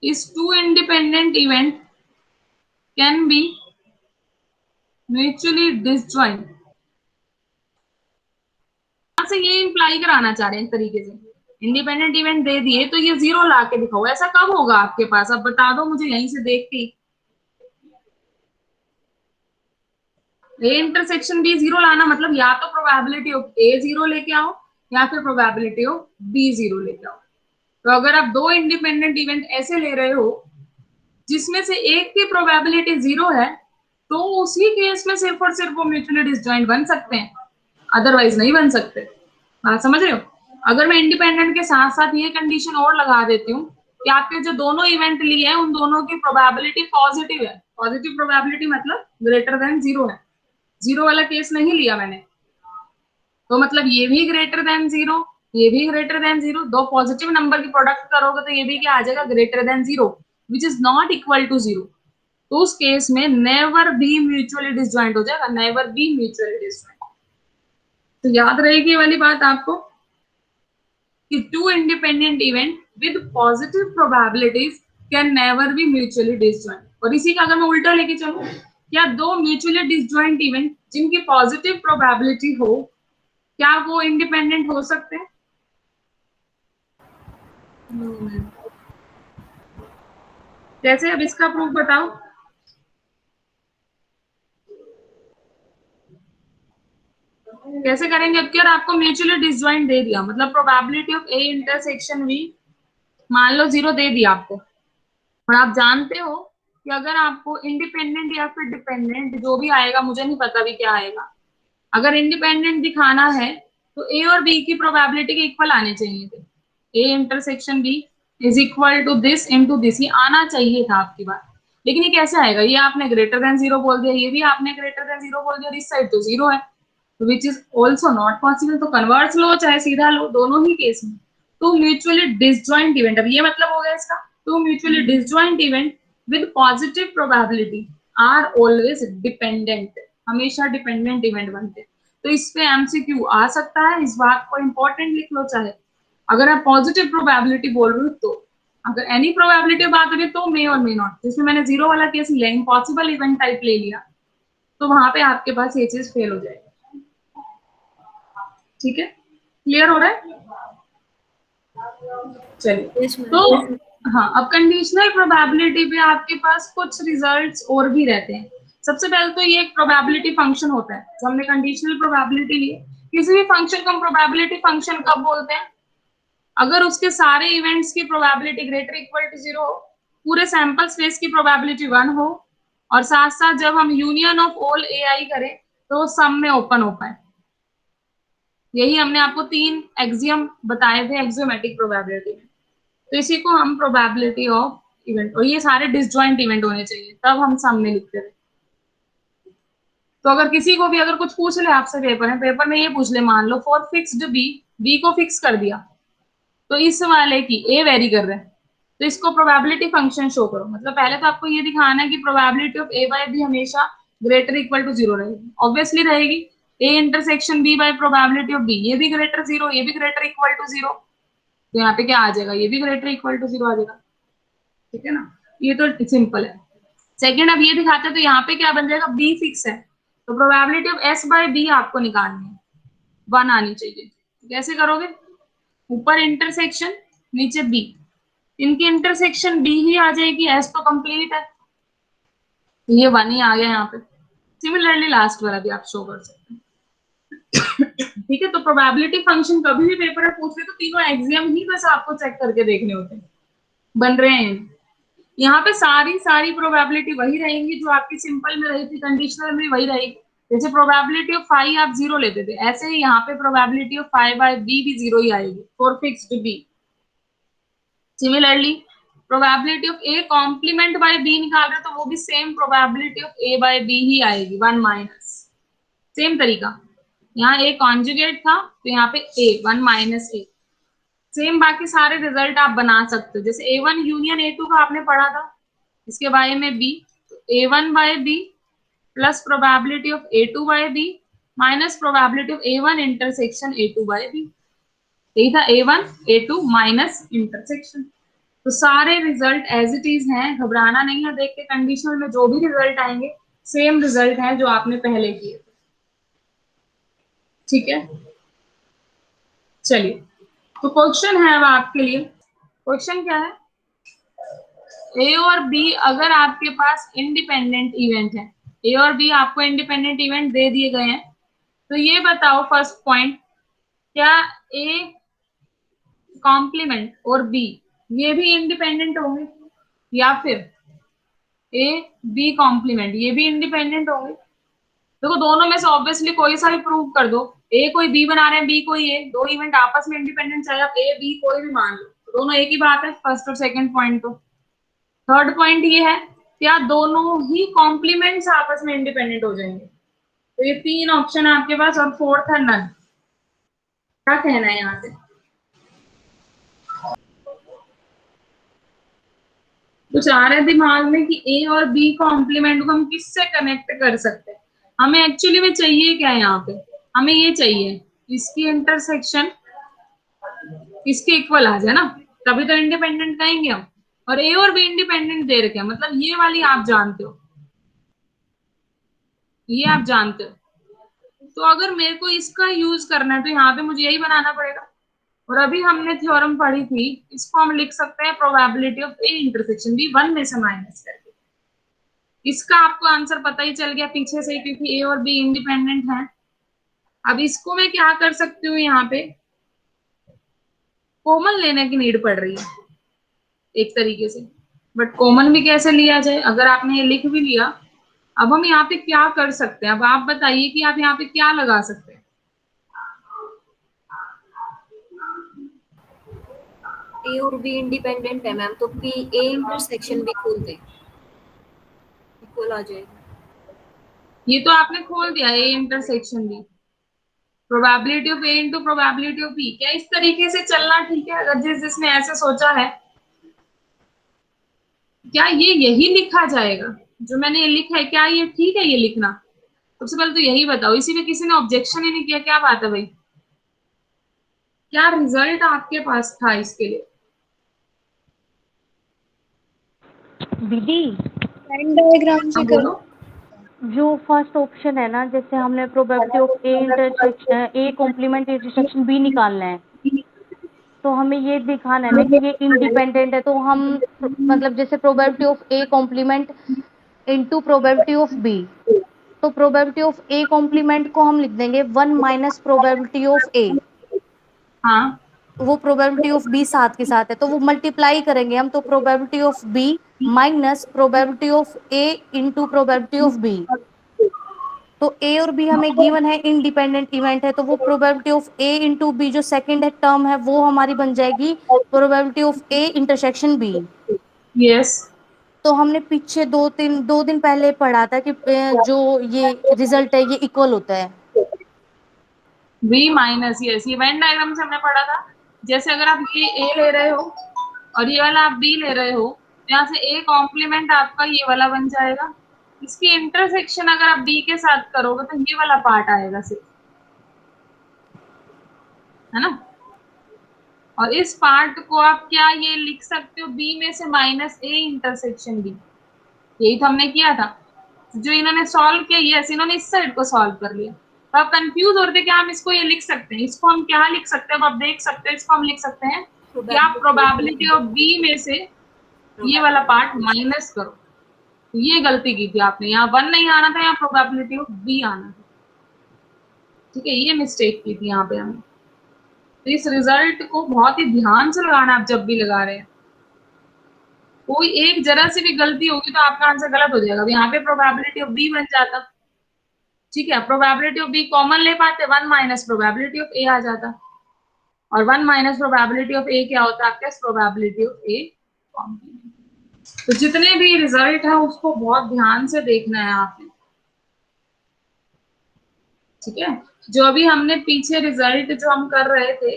Is two independent event can be mutually disjoint. यहां से ये इंप्लाई कराना चाह रहे हैं एक तरीके से, इंडिपेंडेंट इवेंट दे दिए तो ये जीरो ला के दिखाओ, ऐसा कब होगा आपके पास, अब बता दो मुझे यहीं से देख के। ए इंटरसेक्शन बी जीरो लाना मतलब या तो प्रोबेबिलिटी ऑफ ए जीरो लेके आओ या फिर प्रोबेबिलिटी ऑफ बी जीरो लेके आओ। तो अगर आप दो इंडिपेंडेंट इवेंट ऐसे ले रहे हो जिसमें से एक की प्रोबेबिलिटी जीरो है, तो उसी केस में सिर्फ और सिर्फ वो म्यूचुअली डिसजॉइंट बन सकते हैं, अदरवाइज नहीं बन सकते। बात समझ रहे हो? अगर मैं इंडिपेंडेंट के साथ साथ ये कंडीशन और लगा देती हूँ कि आपके जो दोनों इवेंट लिए हैं उन दोनों की प्रोबेबिलिटी पॉजिटिव है, पॉजिटिव प्रोबेबिलिटी मतलब ग्रेटर देन जीरो है, जीरो वाला केस नहीं लिया मैंने, तो मतलब ये भी ग्रेटर देन जीरो, ये भी ग्रेटर देन जीरो, दो पॉजिटिव नंबर की प्रोडक्ट करोगे तो ये भी क्या आ जाएगा, greater than zero, which is not equal to zero. तो उस केस में नेवर बी म्यूचुअली डिसजॉइंट हो जाएगा, नेवर बी म्यूचुअली डिसजॉइंट। तो याद रहेगी ये वाली बात आपको कि two independent event with positive probabilities can never be mutually disjoint. और इसी का अगर मैं उल्टा लेके चलूं, क्या दो म्यूचुअली डिसजॉइंट इवेंट जिनकी पॉजिटिव प्रोबेबिलिटी हो, क्या वो इंडिपेंडेंट हो सकते हैं? No ma'am. जैसे अब इसका प्रूफ बताओ। कैसे करेंगे अब की, और आपको म्यूचुअली डिसजॉइंट दे दिया, मतलब probability of A intersection B मान लो 0 दे दिया आपको, और आप जानते हो कि अगर आपको इंडिपेंडेंट या फिर डिपेंडेंट जो भी आएगा, मुझे नहीं पता भी क्या आएगा, अगर इंडिपेंडेंट दिखाना है तो ए और बी की प्रोबेबिलिटी के इक्वल आने चाहिए थे। A intersection B is equal to this into this, ये आना चाहिए था आपकी बात। लेकिन ये कैसे आएगा, ये आपने ग्रेटर देन 0 बोल दिया, ये भी आपने ग्रेटर देन 0 बोल दिया, इस साइड तो 0 है, तो which is also not possible. तो कन्वर्स लो चाहे सीधा लो, दोनों ही केस में टू म्यूचुअली डिसजॉइंट इवेंट, अब ये मतलब हो गया इसका, two mutually disjoint event with positive probability are always dependent, हमेशा डिपेंडेंट इवेंट बनते हैं। तो इस पे एमसीक्यू आ सकता है, इस बात को इंपॉर्टेंट लिख लो, चाहे अगर आप पॉजिटिव प्रोबेबिलिटी बोल रहे हो तो, अगर एनी प्रोबेबिलिटी बात हो रही है तो मे और मे नॉट, जैसे मैंने 0 वाला केस लिया, इम्पॉसिबल इवेंट टाइप ले लिया, तो वहां पे आपके पास ये चीज फेल हो जाएगी। ठीक है, क्लियर हो रहा है? चलिए, Yes, ma'am. तो हाँ, अब कंडीशनल प्रोबेबिलिटी पे आपके पास कुछ रिजल्ट्स और भी रहते हैं। सबसे पहले तो ये एक प्रोबेबिलिटी फंक्शन होता है, जो हमने कंडीशनल प्रोबेबिलिटी ली। किसी भी फंक्शन को हम प्रोबेबिलिटी फंक्शन कब बोलते हैं, अगर उसके सारे इवेंट्स की प्रोबेबिलिटी ग्रेटर इक्वल टू 0 हो, पूरे सैंपल स्पेस की प्रोबेबिलिटी 1 हो, और साथ साथ जब हम यूनियन ऑफ ऑल ए आई करें तो सम में ओपन हो पाए। यही हमने आपको 3 एक्सियम बताए थे एक्सियोमेटिक प्रोबेबिलिटी में, तो इसी को हम प्रोबेबिलिटी ऑफ इवेंट, और ये सारे डिसजॉइंट इवेंट होने चाहिए, तब हम सामने लिखते थे। तो अगर किसी को भी अगर कुछ पूछ ले आपसे पेपर में, पेपर में ये पूछ ले, मान लो फॉर फिक्स्ड बी, बी को फिक्स कर दिया, तो इस वाले की ए वेरी कर रहे हैं, तो इसको प्रोबेबिलिटी फंक्शन शो करो। मतलब पहले तो आपको ये दिखाना है कि probability of A by B हमेशा ग्रेटर इक्वल टू 0 रहेगी, ऑब्वियसली रहेगी। A intersection B by probability of B, ये भी ग्रेटर 0, ये भी ग्रेटर इक्वल टू 0, तो यहाँ पे क्या आ जाएगा, ये भी ग्रेटर इक्वल टू 0 आ जाएगा। ठीक है ना, ये तो सिंपल है। सेकेंड, अब ये दिखाते हैं, तो यहाँ पे क्या बन जाएगा, बी फिक्स है, तो probability of S by B आपको निकालनी है, 1 आनी चाहिए। कैसे करोगे, ऊपर इंटरसेक्शन नीचे बी, इनकी इंटरसेक्शन बी ही आ जाएगी, एस तो कंप्लीट है, ये 1 ही आ गया यहाँ पे। सिमिलरली लास्ट वाला भी आप शो कर सकते हैं। ठीक है, तो प्रोबेबिलिटी फंक्शन कभी भी पेपर में पूछ ले तो तीनों एक्सियम ही बस आपको चेक करके देखने होते हैं, बन रहे हैं। यहाँ पे सारी प्रोबेबिलिटी वही रहेंगी जो आपकी सिंपल में रही थी, कंडीशनल में वही रहेगी। जैसे प्रोबेबिलिटी ऑफ 5 आप 0 लेते थे, ऐसे ही यहाँ पे प्रोबेबिलिटी ऑफ 5 बाय बी भी 0 ही आएगी for fixed B. Similarly probability of A complement by B निकाल रहे तो वो भी same probability of A by B ही आएगी, 1 माइनस। सेम तरीका, यहाँ ए कॉन्जुगेट था तो यहाँ पे ए 1 माइनस ए। सेम बाकी सारे रिजल्ट आप बना सकते हो, जैसे A1 यूनियन A2 का आपने पढ़ा था, इसके बारे में B, तो A1 by B plus probability of A2 by B minus probability of A1 intersection A2 by B, यही था A1 A2 माइनस इंटरसेक्शन। तो सारे रिजल्ट एज इट इज हैं, घबराना नहीं है, देख के कंडीशनल में जो भी रिजल्ट आएंगे सेम रिजल्ट है जो आपने पहले किए थे। ठीक है, चलिए, तो क्वेश्चन है अब आपके लिए। क्वेश्चन क्या है, ए और बी अगर आपके पास इंडिपेंडेंट इवेंट है, ए और बी आपको इंडिपेंडेंट इवेंट दे दिए गए हैं, तो ये बताओ फर्स्ट पॉइंट, क्या ए कॉम्प्लीमेंट और बी ये भी इंडिपेंडेंट होंगे, या फिर ए बी कॉम्प्लीमेंट ये भी इंडिपेंडेंट होंगे? देखो दोनों में से ऑब्वियसली कोई सा भी प्रूव कर दो, ए कोई बी बना रहे हैं, बी कोई ए, दो इवेंट आपस में इंडिपेंडेंट, चाहे आप ए बी कोई भी मान लो, तो दोनों एक ही बात है, फर्स्ट और सेकंड पॉइंट। तो थर्ड पॉइंट ये है, क्या दोनों ही कॉम्प्लीमेंट्स आपस में इंडिपेंडेंट हो जाएंगे? तो ये 3 ऑप्शन है आपके पास, और फोर्थ है नन। क्या कहना है यहाँ से? कुछ आ रहा है दिमाग में कि ए और बी कॉम्प्लीमेंट को हम किससे कनेक्ट कर सकते हैं? हमें एक्चुअली में चाहिए क्या यहाँ पे? हमें ये चाहिए इसकी इंटरसेक्शन इसके इक्वल आ जाए ना, तभी तो इंडिपेंडेंट कहेंगे हम। और ए और बी इंडिपेंडेंट दे रखे हैं, मतलब ये वाली आप जानते हो, ये आप जानते हो। तो अगर मेरे को इसका यूज करना है तो यहाँ पे मुझे यही बनाना पड़ेगा। और अभी हमने थ्योरम पढ़ी थी, इसको हम लिख सकते हैं probability of A intersection B 1 में से माइनस करके। इसका आपको आंसर पता ही चल गया पीछे से, क्योंकि ए और बी इंडिपेंडेंट हैं। अब इसको मैं क्या कर सकती हूँ, यहाँ पे कॉमन लेने की नीड पड़ रही है एक तरीके से, बट कॉमन भी कैसे लिया जाए? अगर आपने ये लिख भी लिया, अब हम यहाँ पे क्या कर सकते हैं? अब आप बताइए कि आप यहाँ पे क्या लगा सकते हैं। ए और बी इंडिपेंडेंट है मैम, तो पी ए इंटरसेक्शन भी खोल दे, इक्वल आ जाएगा। ये तो आपने खोल दिया, ए इंटरसेक्शन भी, probability of A into probability of B. क्या इस तरीके से चलना ठीक है? अगर जिसने ऐसे सोचा है, क्या ये यही लिखा जाएगा जो मैंने ये लिखा है? क्या ये ठीक है ये लिखना? सबसे पहले तो यही बताओ। इसी में किसी ने ऑब्जेक्शन ही नहीं किया, क्या बात है भाई? क्या रिजल्ट आपके पास था इसके लिए? दीदी वेन डायग्राम से हाँ कर। बोलो। जो फर्स्ट ऑप्शन है ना, जैसे हमने probability of A intersection A complement intersection B निकालना है, तो हमें ये दिखाना है ना कि ये इंडिपेंडेंट है, तो हम मतलब जैसे probability of A complement into probability of B, तो प्रोबेबिलिटी ऑफ ए कॉम्प्लीमेंट को हम लिख देंगे 1 माइनस प्रोबेबिलिटी ऑफ ए, हाँ, वो प्रोबेबिलिटी ऑफ बी साथ के साथ है, तो वो मल्टीप्लाई करेंगे हम, तो probability of B minus probability of A into probability of B. तो ए और बी हमें गिवन है, इंडिपेंडेंट इवेंट है, तो वो probability of A into B जो सेकंड है टर्म है वो हमारी बन जाएगी probability of A intersection B. Yes, तो हमने पीछे दो दिन पहले पढ़ा था कि जो ये रिजल्ट है ये इक्वल होता है बी माइनस, यस, ये वेन डायग्राम से हमने पढ़ा था। जैसे अगर आप ये ए ले रहे हो और ये वाला आप बी ले रहे हो, तो यहाँ से ए कॉम्प्लीमेंट आपका ये वाला बन जाएगा। इसकी इंटरसेक्शन अगर आप बी के साथ करोगे तो ये वाला पार्ट आएगा सिर्फ, है ना? और इस पार्ट को आप क्या ये लिख सकते हो, बी में से माइनस ए इंटरसेक्शन बी। यही तो हमने किया था। जो इन्होंने सॉल्व किया, यस, इन्होंने इस साइड को सॉल्व कर लिया। तो आप कंफ्यूज हो रहे थे कि हम इसको ये लिख सकते हैं, इसको हम क्या लिख सकते हैं? अब आप देख सकते हैं, इसको हम लिख सकते हैं कि आप प्रोबेबिलिटी ऑफ बी में से ये वाला पार्ट माइनस करो। ये गलती की थी आपने, यहाँ 1 नहीं आना था, यहाँ प्रोबेबिलिटी ऑफ बी आना था। ठीक है, ये मिस्टेक की थी यहाँ पे हमें। तो इस रिजल्ट को बहुत ही ध्यान से लगाना आप जब भी लगा रहे हैं। कोई एक जरा सी भी गलती होगी तो आपका आंसर गलत हो जाएगा। यहाँ पे प्रोबेबिलिटी ऑफ बी बन जाता, ठीक है, प्रोबेबिलिटी ऑफ बी कॉमन ले पाते, 1 माइनस प्रोबेबिलिटी ऑफ ए आ जाता, और 1 माइनस प्रोबेबिलिटी ऑफ ए क्या होता है आपके? Probability of A complement. तो जितने भी रिजल्ट है उसको बहुत ध्यान से देखना है आपने, ठीक है? जो अभी हमने पीछे रिजल्ट जो हम कर रहे थे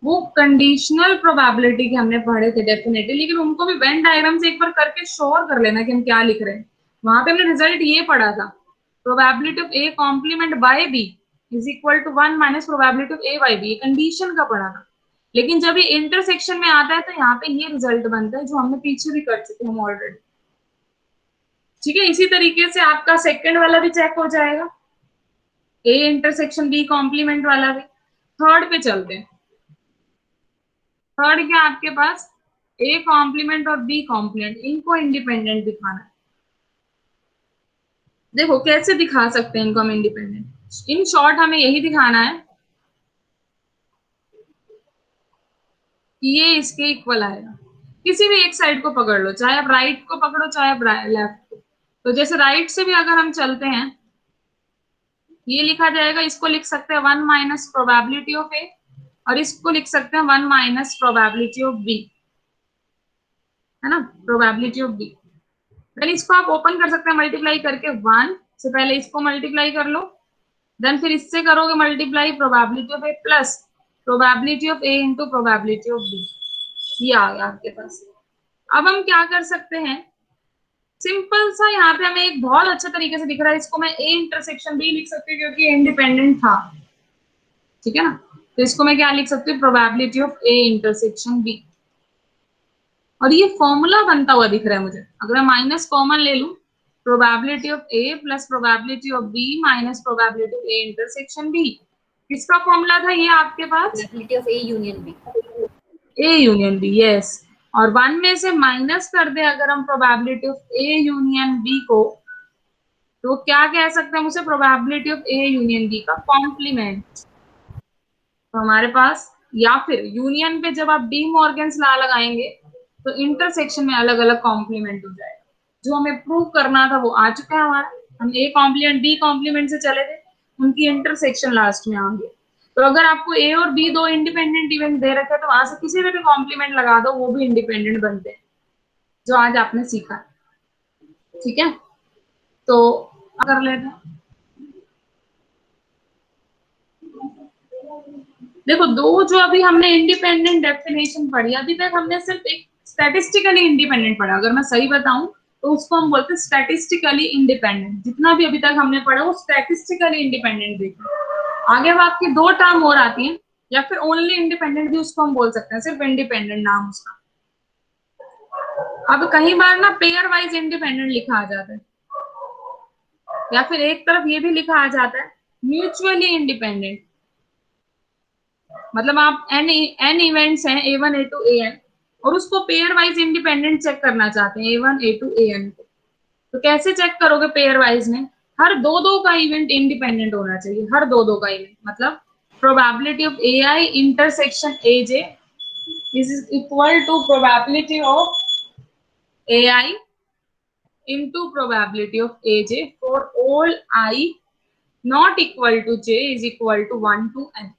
वो कंडीशनल प्रोबेबिलिटी के हमने पढ़े थे डेफिनेटली, लेकिन उनको भी वेन डायग्राम से एक बार करके श्योर कर लेना कि हम क्या लिख रहे हैं। वहां पे हमने रिजल्ट ये पढ़ा था, probability of A complement by B is equal to 1 minus probability of A by B, condition का पढ़ा था। लेकिन जब ये इंटरसेक्शन में आता है तो यहाँ पे ये रिजल्ट बनता है जो हमने पीछे भी कर चुके हैं ऑलरेडी, ठीक है? इसी तरीके से आपका सेकंड वाला भी चेक हो जाएगा, ए इंटरसेक्शन बी कॉम्प्लीमेंट वाला भी। थर्ड पे चलते हैं। थर्ड क्या आपके पास? ए कॉम्प्लीमेंट और बी कॉम्प्लीमेंट, इनको इंडिपेंडेंट दिखाना है। देखो कैसे दिखा सकते हैं इनको हम इंडिपेंडेंट। इन शॉर्ट हमें यही दिखाना है कि ये इसके इक्वल आएगा। किसी भी एक साइड को पकड़ लो, चाहे आप राइट को पकड़ो चाहे आप लेफ्ट को। तो जैसे राइट से भी अगर हम चलते हैं, ये लिखा जाएगा, इसको लिख सकते हैं 1 माइनस प्रोबेबिलिटी ऑफ ए, और इसको लिख सकते हैं 1 माइनस प्रोबेबिलिटी ऑफ बी, है ना? Probability of B. देन इसको आप ओपन कर सकते हैं मल्टीप्लाई करके, 1 से पहले इसको मल्टीप्लाई कर लो, देन फिर इससे करोगे multiply probability of A plus probability of A into probability of B. ये आ गया आपके पास। अब हम क्या कर सकते हैं, सिंपल सा, यहाँ पे हमें एक बहुत अच्छा तरीके से दिख रहा है, इसको मैं ए इंटरसेक्शन बी लिख सकती हूँ क्योंकि इंडिपेंडेंट था, ठीक है ना? तो इसको मैं क्या लिख सकती हूँ? Probability of A intersection B. और ये फॉर्मूला बनता हुआ दिख रहा है मुझे। अगर मैं माइनस कॉमन ले लूं, probability of A plus probability of B minus probability of A intersection B. किसका फॉर्मूला था ये आपके पास? Probability of A union B. A union B, yes. और 1 में से माइनस कर दे अगर हम probability of A union B को, तो क्या कह सकते हैं उसे, probability of A union B का कॉम्प्लीमेंट। तो हमारे पास, या फिर यूनियन पे जब आप डी मॉर्गन्स लॉ लगाएंगे तो इंटरसेक्शन में अलग अलग कॉम्प्लीमेंट हो जाएगा। जो हमें प्रूव करना था वो आ चुका है हमारा, हम ए कॉम्प्लीमेंट बी कॉम्प्लीमेंट से चले थे, उनकी इंटरसेक्शन लास्ट में आएंगे। तो अगर आपको ए और बी दो इंडिपेंडेंट इवेंट दे रखे तो वहां से किसी भी कॉम्प्लीमेंट लगा दो, वो भी इंडिपेंडेंट बनते हैं, जो आज आपने सीखा। ठीक है, तो कर लेते हैं। देखो, दो जो अभी हमने इंडिपेंडेंट डेफिनेशन पढ़ी, अभी तक हमने सिर्फ एक स्टैटिस्टिकली इंडिपेंडेंट पढ़ा। अगर मैं सही बताऊं तो उसको हम बोलते हैं स्टैटिस्टिकली इंडिपेंडेंट। जितना भी अभी तक हमने पढ़ा वो स्टैटिस्टिकली इंडिपेंडेंट देखो। आगे अब आपकी दो टर्म और आती हैं, या फिर ओनली इंडिपेंडेंट भी उसको हम बोल सकते हैं, सिर्फ इंडिपेंडेंट नाम उसका। अब कई बार ना पेयर वाइज इंडिपेंडेंट लिखा आ जाता है, या फिर एक तरफ ये भी लिखा आ जाता है म्यूचुअली इंडिपेंडेंट। मतलब आप एन इवेंट्स हैं A1 A2 AN, और उसको पेयर वाइज इंडिपेंडेंट चेक करना चाहते हैं A1 A2 AN को। तो कैसे चेक करोगे पेयर वाइज में? हर दो दो का इवेंट इंडिपेंडेंट होना चाहिए, हर दो दो का इवेंट। मतलब probability of AI intersection AJ is equal to probability of AI into probability of AJ for all I not equal to J is equal to 1 to N।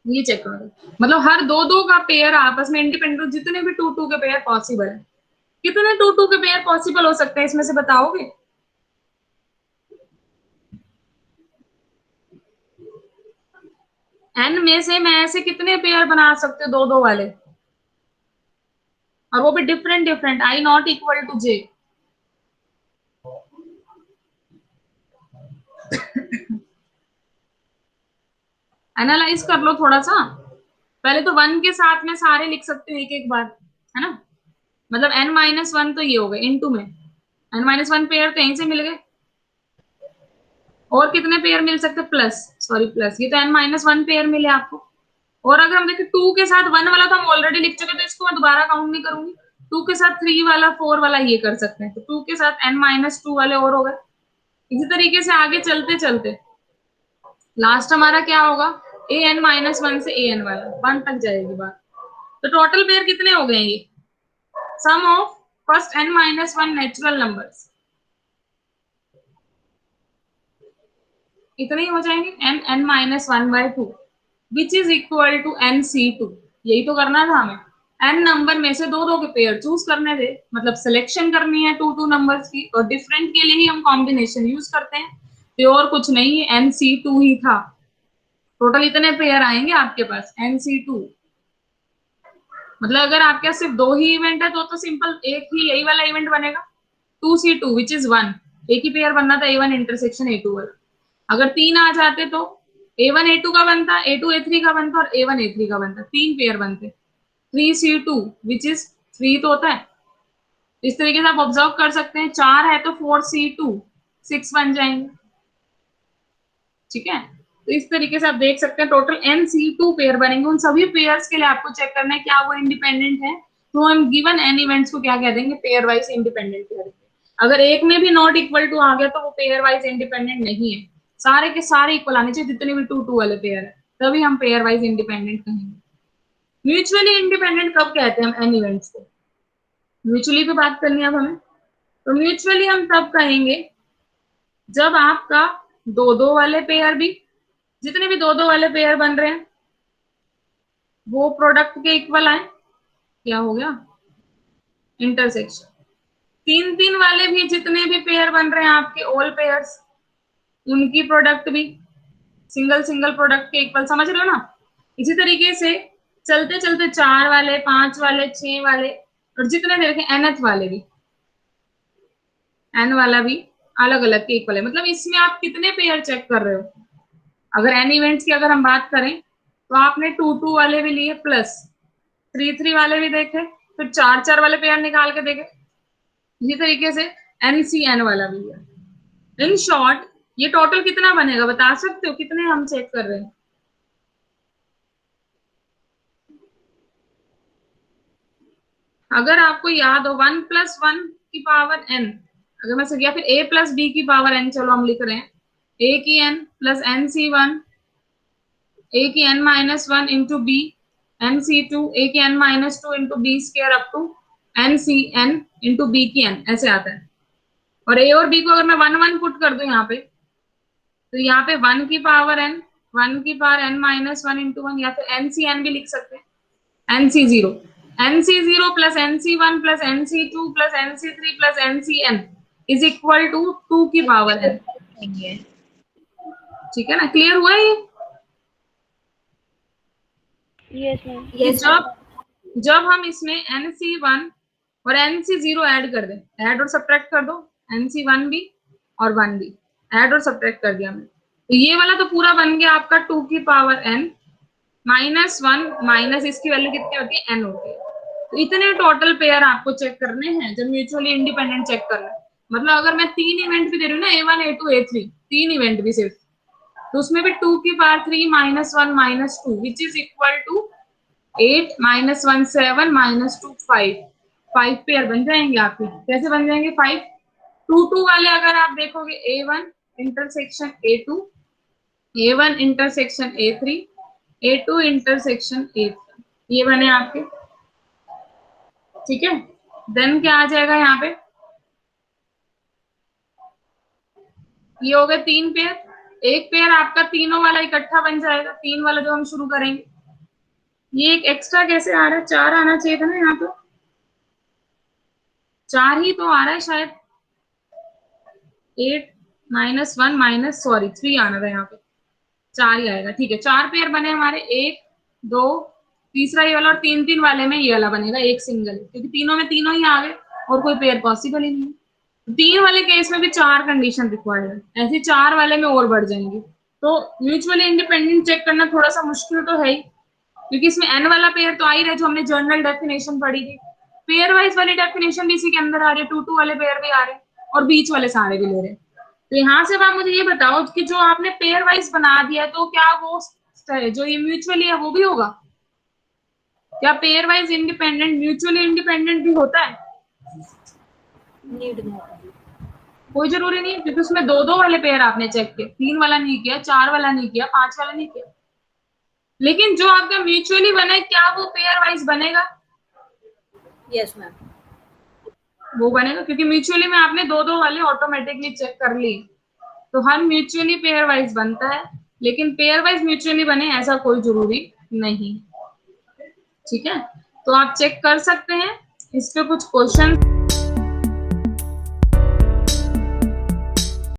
ये चेक करो, मतलब हर दो दो का पेयर आपस में इंडिपेंडेंट, जितने भी टू टू के पेयर पॉसिबल है। कितने टू टू के पेयर पॉसिबल हो सकते हैं इसमें से बताओगे? एन में से मैं ऐसे कितने पेयर बना सकते हो दो दो वाले, और वो भी different different, I not equal to J. Analyse कर लो थोड़ा सा। पहले तो वन के साथ में सारे लिख सकते हो एक एक बार, है ना। मतलब n-1 तो ये हो गए इनटू में, n-1 पेयर तो यहीं से मिल गए। और कितने पेयर मिल सकते? प्लस, सॉरी प्लस, ये तो n-1 पेयर मिले आपको। और अगर हम देखें टू के साथ वन वाला तो हम ऑलरेडी लिख चुके, तो इसको मैं दोबारा काउंट नहीं करूंगी। टू के साथ थ्री वाला, फोर वाला ये कर सकते हैं, तो टू के साथ n-2 वाले और हो गए। इसी तरीके से आगे चलते चलते लास्ट हमारा क्या होगा, an-1 से an वाला 1 तक जाएगी बात। तो टोटल पेयर कितने हो गए ये? Sum of first n-1 natural numbers, इतने ही हो जाएंगे, n-1/2 which is equal to nc2। यही तो करना था हमें, n नंबर में से दो दो के पेयर चूज करने थे, मतलब सिलेक्शन करनी है टू टू नंबर्स की, और डिफरेंट के लिए ही हम कॉम्बिनेशन यूज करते हैं। तो और कुछ नहीं है, nc2 ही था। टोटल इतने पेयर आएंगे आपके पास, nc2। मतलब अगर आपके पास सिर्फ दो ही इवेंट है तो सिंपल एक ही यही वाला इवेंट बनेगा, 2c2 विच इज 1। एक ही पेयर बनना था A1 इंटरसेक्शन A2 वाला। अगर तीन आ जाते तो A1 A2 का बनता, A2 A3 का बनता, और A1 A3 का बनता, तीन पेयर बनते। 3c2 विच इज 3 तो होता है। इस तरीके से आप ऑब्जर्व कर सकते हैं, चार है तो 4c2 6 बन जाएंगे। ठीक है, तो इस तरीके से आप देख सकते हैं टोटल nc2 पेयर बनेंगे। उन सभी पेयर्स के लिए आपको चेक करना है क्या वो इंडिपेंडेंट है, तो हम गिवन n इवेंट्स को क्या कह देंगे, पेयर वाइज इंडिपेंडेंट कह देंगे। अगर एक में भी नॉट इक्वल टू आ गया तो वो पेयर वाइज इंडिपेंडेंट नहीं है, सारे के सारे इक्वल आने चाहिए, जितने भी टू टू वाले पेयर है, तभी हम पेयर वाइज इंडिपेंडेंट कहेंगे। म्यूचुअली इंडिपेंडेंट कब कहते हैं हम एन इवेंट्स को? म्यूचुअली पे बात करनी है अब हमें। तो म्यूचुअली हम तब कहेंगे जब आपका दो दो वाले पेयर भी, जितने भी दो दो वाले पेयर बन रहे हैं वो प्रोडक्ट के इक्वल आए। क्या हो गया? इंटरसेक्शन। तीन तीन वाले भी जितने भी पेयर बन रहे हैं आपके ऑल पेयर्स, उनकी प्रोडक्ट भी सिंगल सिंगल प्रोडक्ट के इक्वल, समझ रहे हो ना। इसी तरीके से चलते चलते चार वाले, पांच वाले, छह वाले, और जितने देखें nth वाले भी, n वाला भी अलग अलग के इक्वल है। मतलब इसमें आप कितने पेयर चेक कर रहे हो? अगर n इवेंट्स की अगर हम बात करें तो आपने टू टू वाले भी लिए, प्लस थ्री थ्री वाले भी देखे, फिर चार चार वाले पेयर निकाल के देखे, इसी तरीके से NCN वाला भी है। इन शॉर्ट ये टोटल कितना बनेगा बता सकते हो? कितने हम चेक कर रहे हैं? अगर आपको याद हो 1 + 1 की पावर n, अगर मैं या फिर a प्लस बी की पावर n, चलो हम लिख रहे हैं a की n plus n c1, a की n minus 1 into B n c2, a की n minus 2 into B square up to n c n into B की n, ऐसे आता है। और a और b को अगर मैं 1 1 पुट कर दूं यहाँ पे, तो यहाँ पे 1 की पावर n, 1 की पावर n माइनस 1 इंटू 1, या फिर n c n भी लिख सकते हैं, n c 0, n c 0 plus n c 1 plus n c 2 plus n c 3 plus n c n is equal to 2 की पावर n। ठीक है ना, क्लियर हुआ ये? Yes ma'am. Yes, जब हम इसमें nc1 और nc0 ऐड कर दें, ऐड और सब्ट्रैक्ट कर दो, nc1 भी और 1 भी ऐड और सब्ट्रैक्ट कर दिया हमने, तो ये वाला तो पूरा बन गया आपका 2 की पावर n माइनस 1 माइनस इसकी वैल्यू कितनी होती है, n होती है। तो इतने टोटल पेयर आपको चेक करने हैं जब म्यूचुअली इंडिपेंडेंट चेक करना है। मतलब अगर मैं 3 इवेंट भी दे रही हूँ ना, a1 a2 a3, 3 इवेंट भी सिर्फ, तो उसमें भी 2 की power 3 minus 1 minus 2 which is equal to 8 minus 1 7 minus 2 5, 5 pair बन जाएंगे आपके। कैसे बन जाएंगे 5? 2 2 वाले अगर आप देखोगे a1 intersection a2, a1 intersection a3, a2 intersection a3, ये बने आपके। ठीक है, देन क्या आ जाएगा यहाँ पे, ये हो गए 3 पेयर। एक पेयर आपका तीनों वाला इकट्ठा बन जाएगा, 3 वाला जो हम शुरू करेंगे। ये एक एक्स्ट्रा कैसे आ रहा है, 4 आना चाहिए था ना यहाँ पे, 4 ही तो आ रहा है शायद, 8 माइनस 1 माइनस 3 आना था यहाँ पे, 4 ही आएगा। ठीक है, 4 पेयर बने हमारे, 1 2 तीसरा ये वाला, और 3 3 वाले में ये वाला बनेगा एक सिंगल, क्योंकि तीनों में तीनों ही आ गए और कोई पेयर पॉसिबल ही नहीं। 3 वाले केस में भी 4 कंडीशन रिक्वायर्ड है, ऐसे 4 वाले में और बढ़ जाएंगे। तो म्यूचुअली इंडिपेंडेंट चेक करना थोड़ा सा मुश्किल तो है ही, क्योंकि इसमें n वाला पेयर तो आ ही रहा है जो हमने जनरल डेफिनेशन पढ़ी थी, पेयर वाइज वाली डेफिनेशन भी इसी के अंदर आ रही है, 2 2 वाले पेयर भी आ रहे हैं और बीच वाले सारे भी ले रहे हैं। तो यहाँ से आप मुझे ये बताओ कि जो आपने पेयर वाइज बना दिया, तो क्या वो जो ये म्यूचुअली है वो भी होगा? क्या pair wise independent mutually independent भी होता है? need more. कोई जरूरी नहीं, क्योंकि उसमें 2 2 वाले पेयर आपने चेक किए, 3 वाला नहीं किया, 4 वाला नहीं किया, 5 वाला नहीं किया। लेकिन जो आपका म्यूचुअली बना है, क्या वो पेयर वाइज बनेगा? Yes, ma'am. वो बनेगा, क्योंकि म्यूचुअली में आपने 2 2 वाले ऑटोमेटिकली चेक कर ली। तो हर म्यूचुअली पेयर वाइज बनता है, लेकिन पेयर वाइज म्यूचुअली बने ऐसा कोई जरूरी नहीं। ठीक है, तो आप चेक कर सकते हैं, इस पे कुछ क्वेश्चन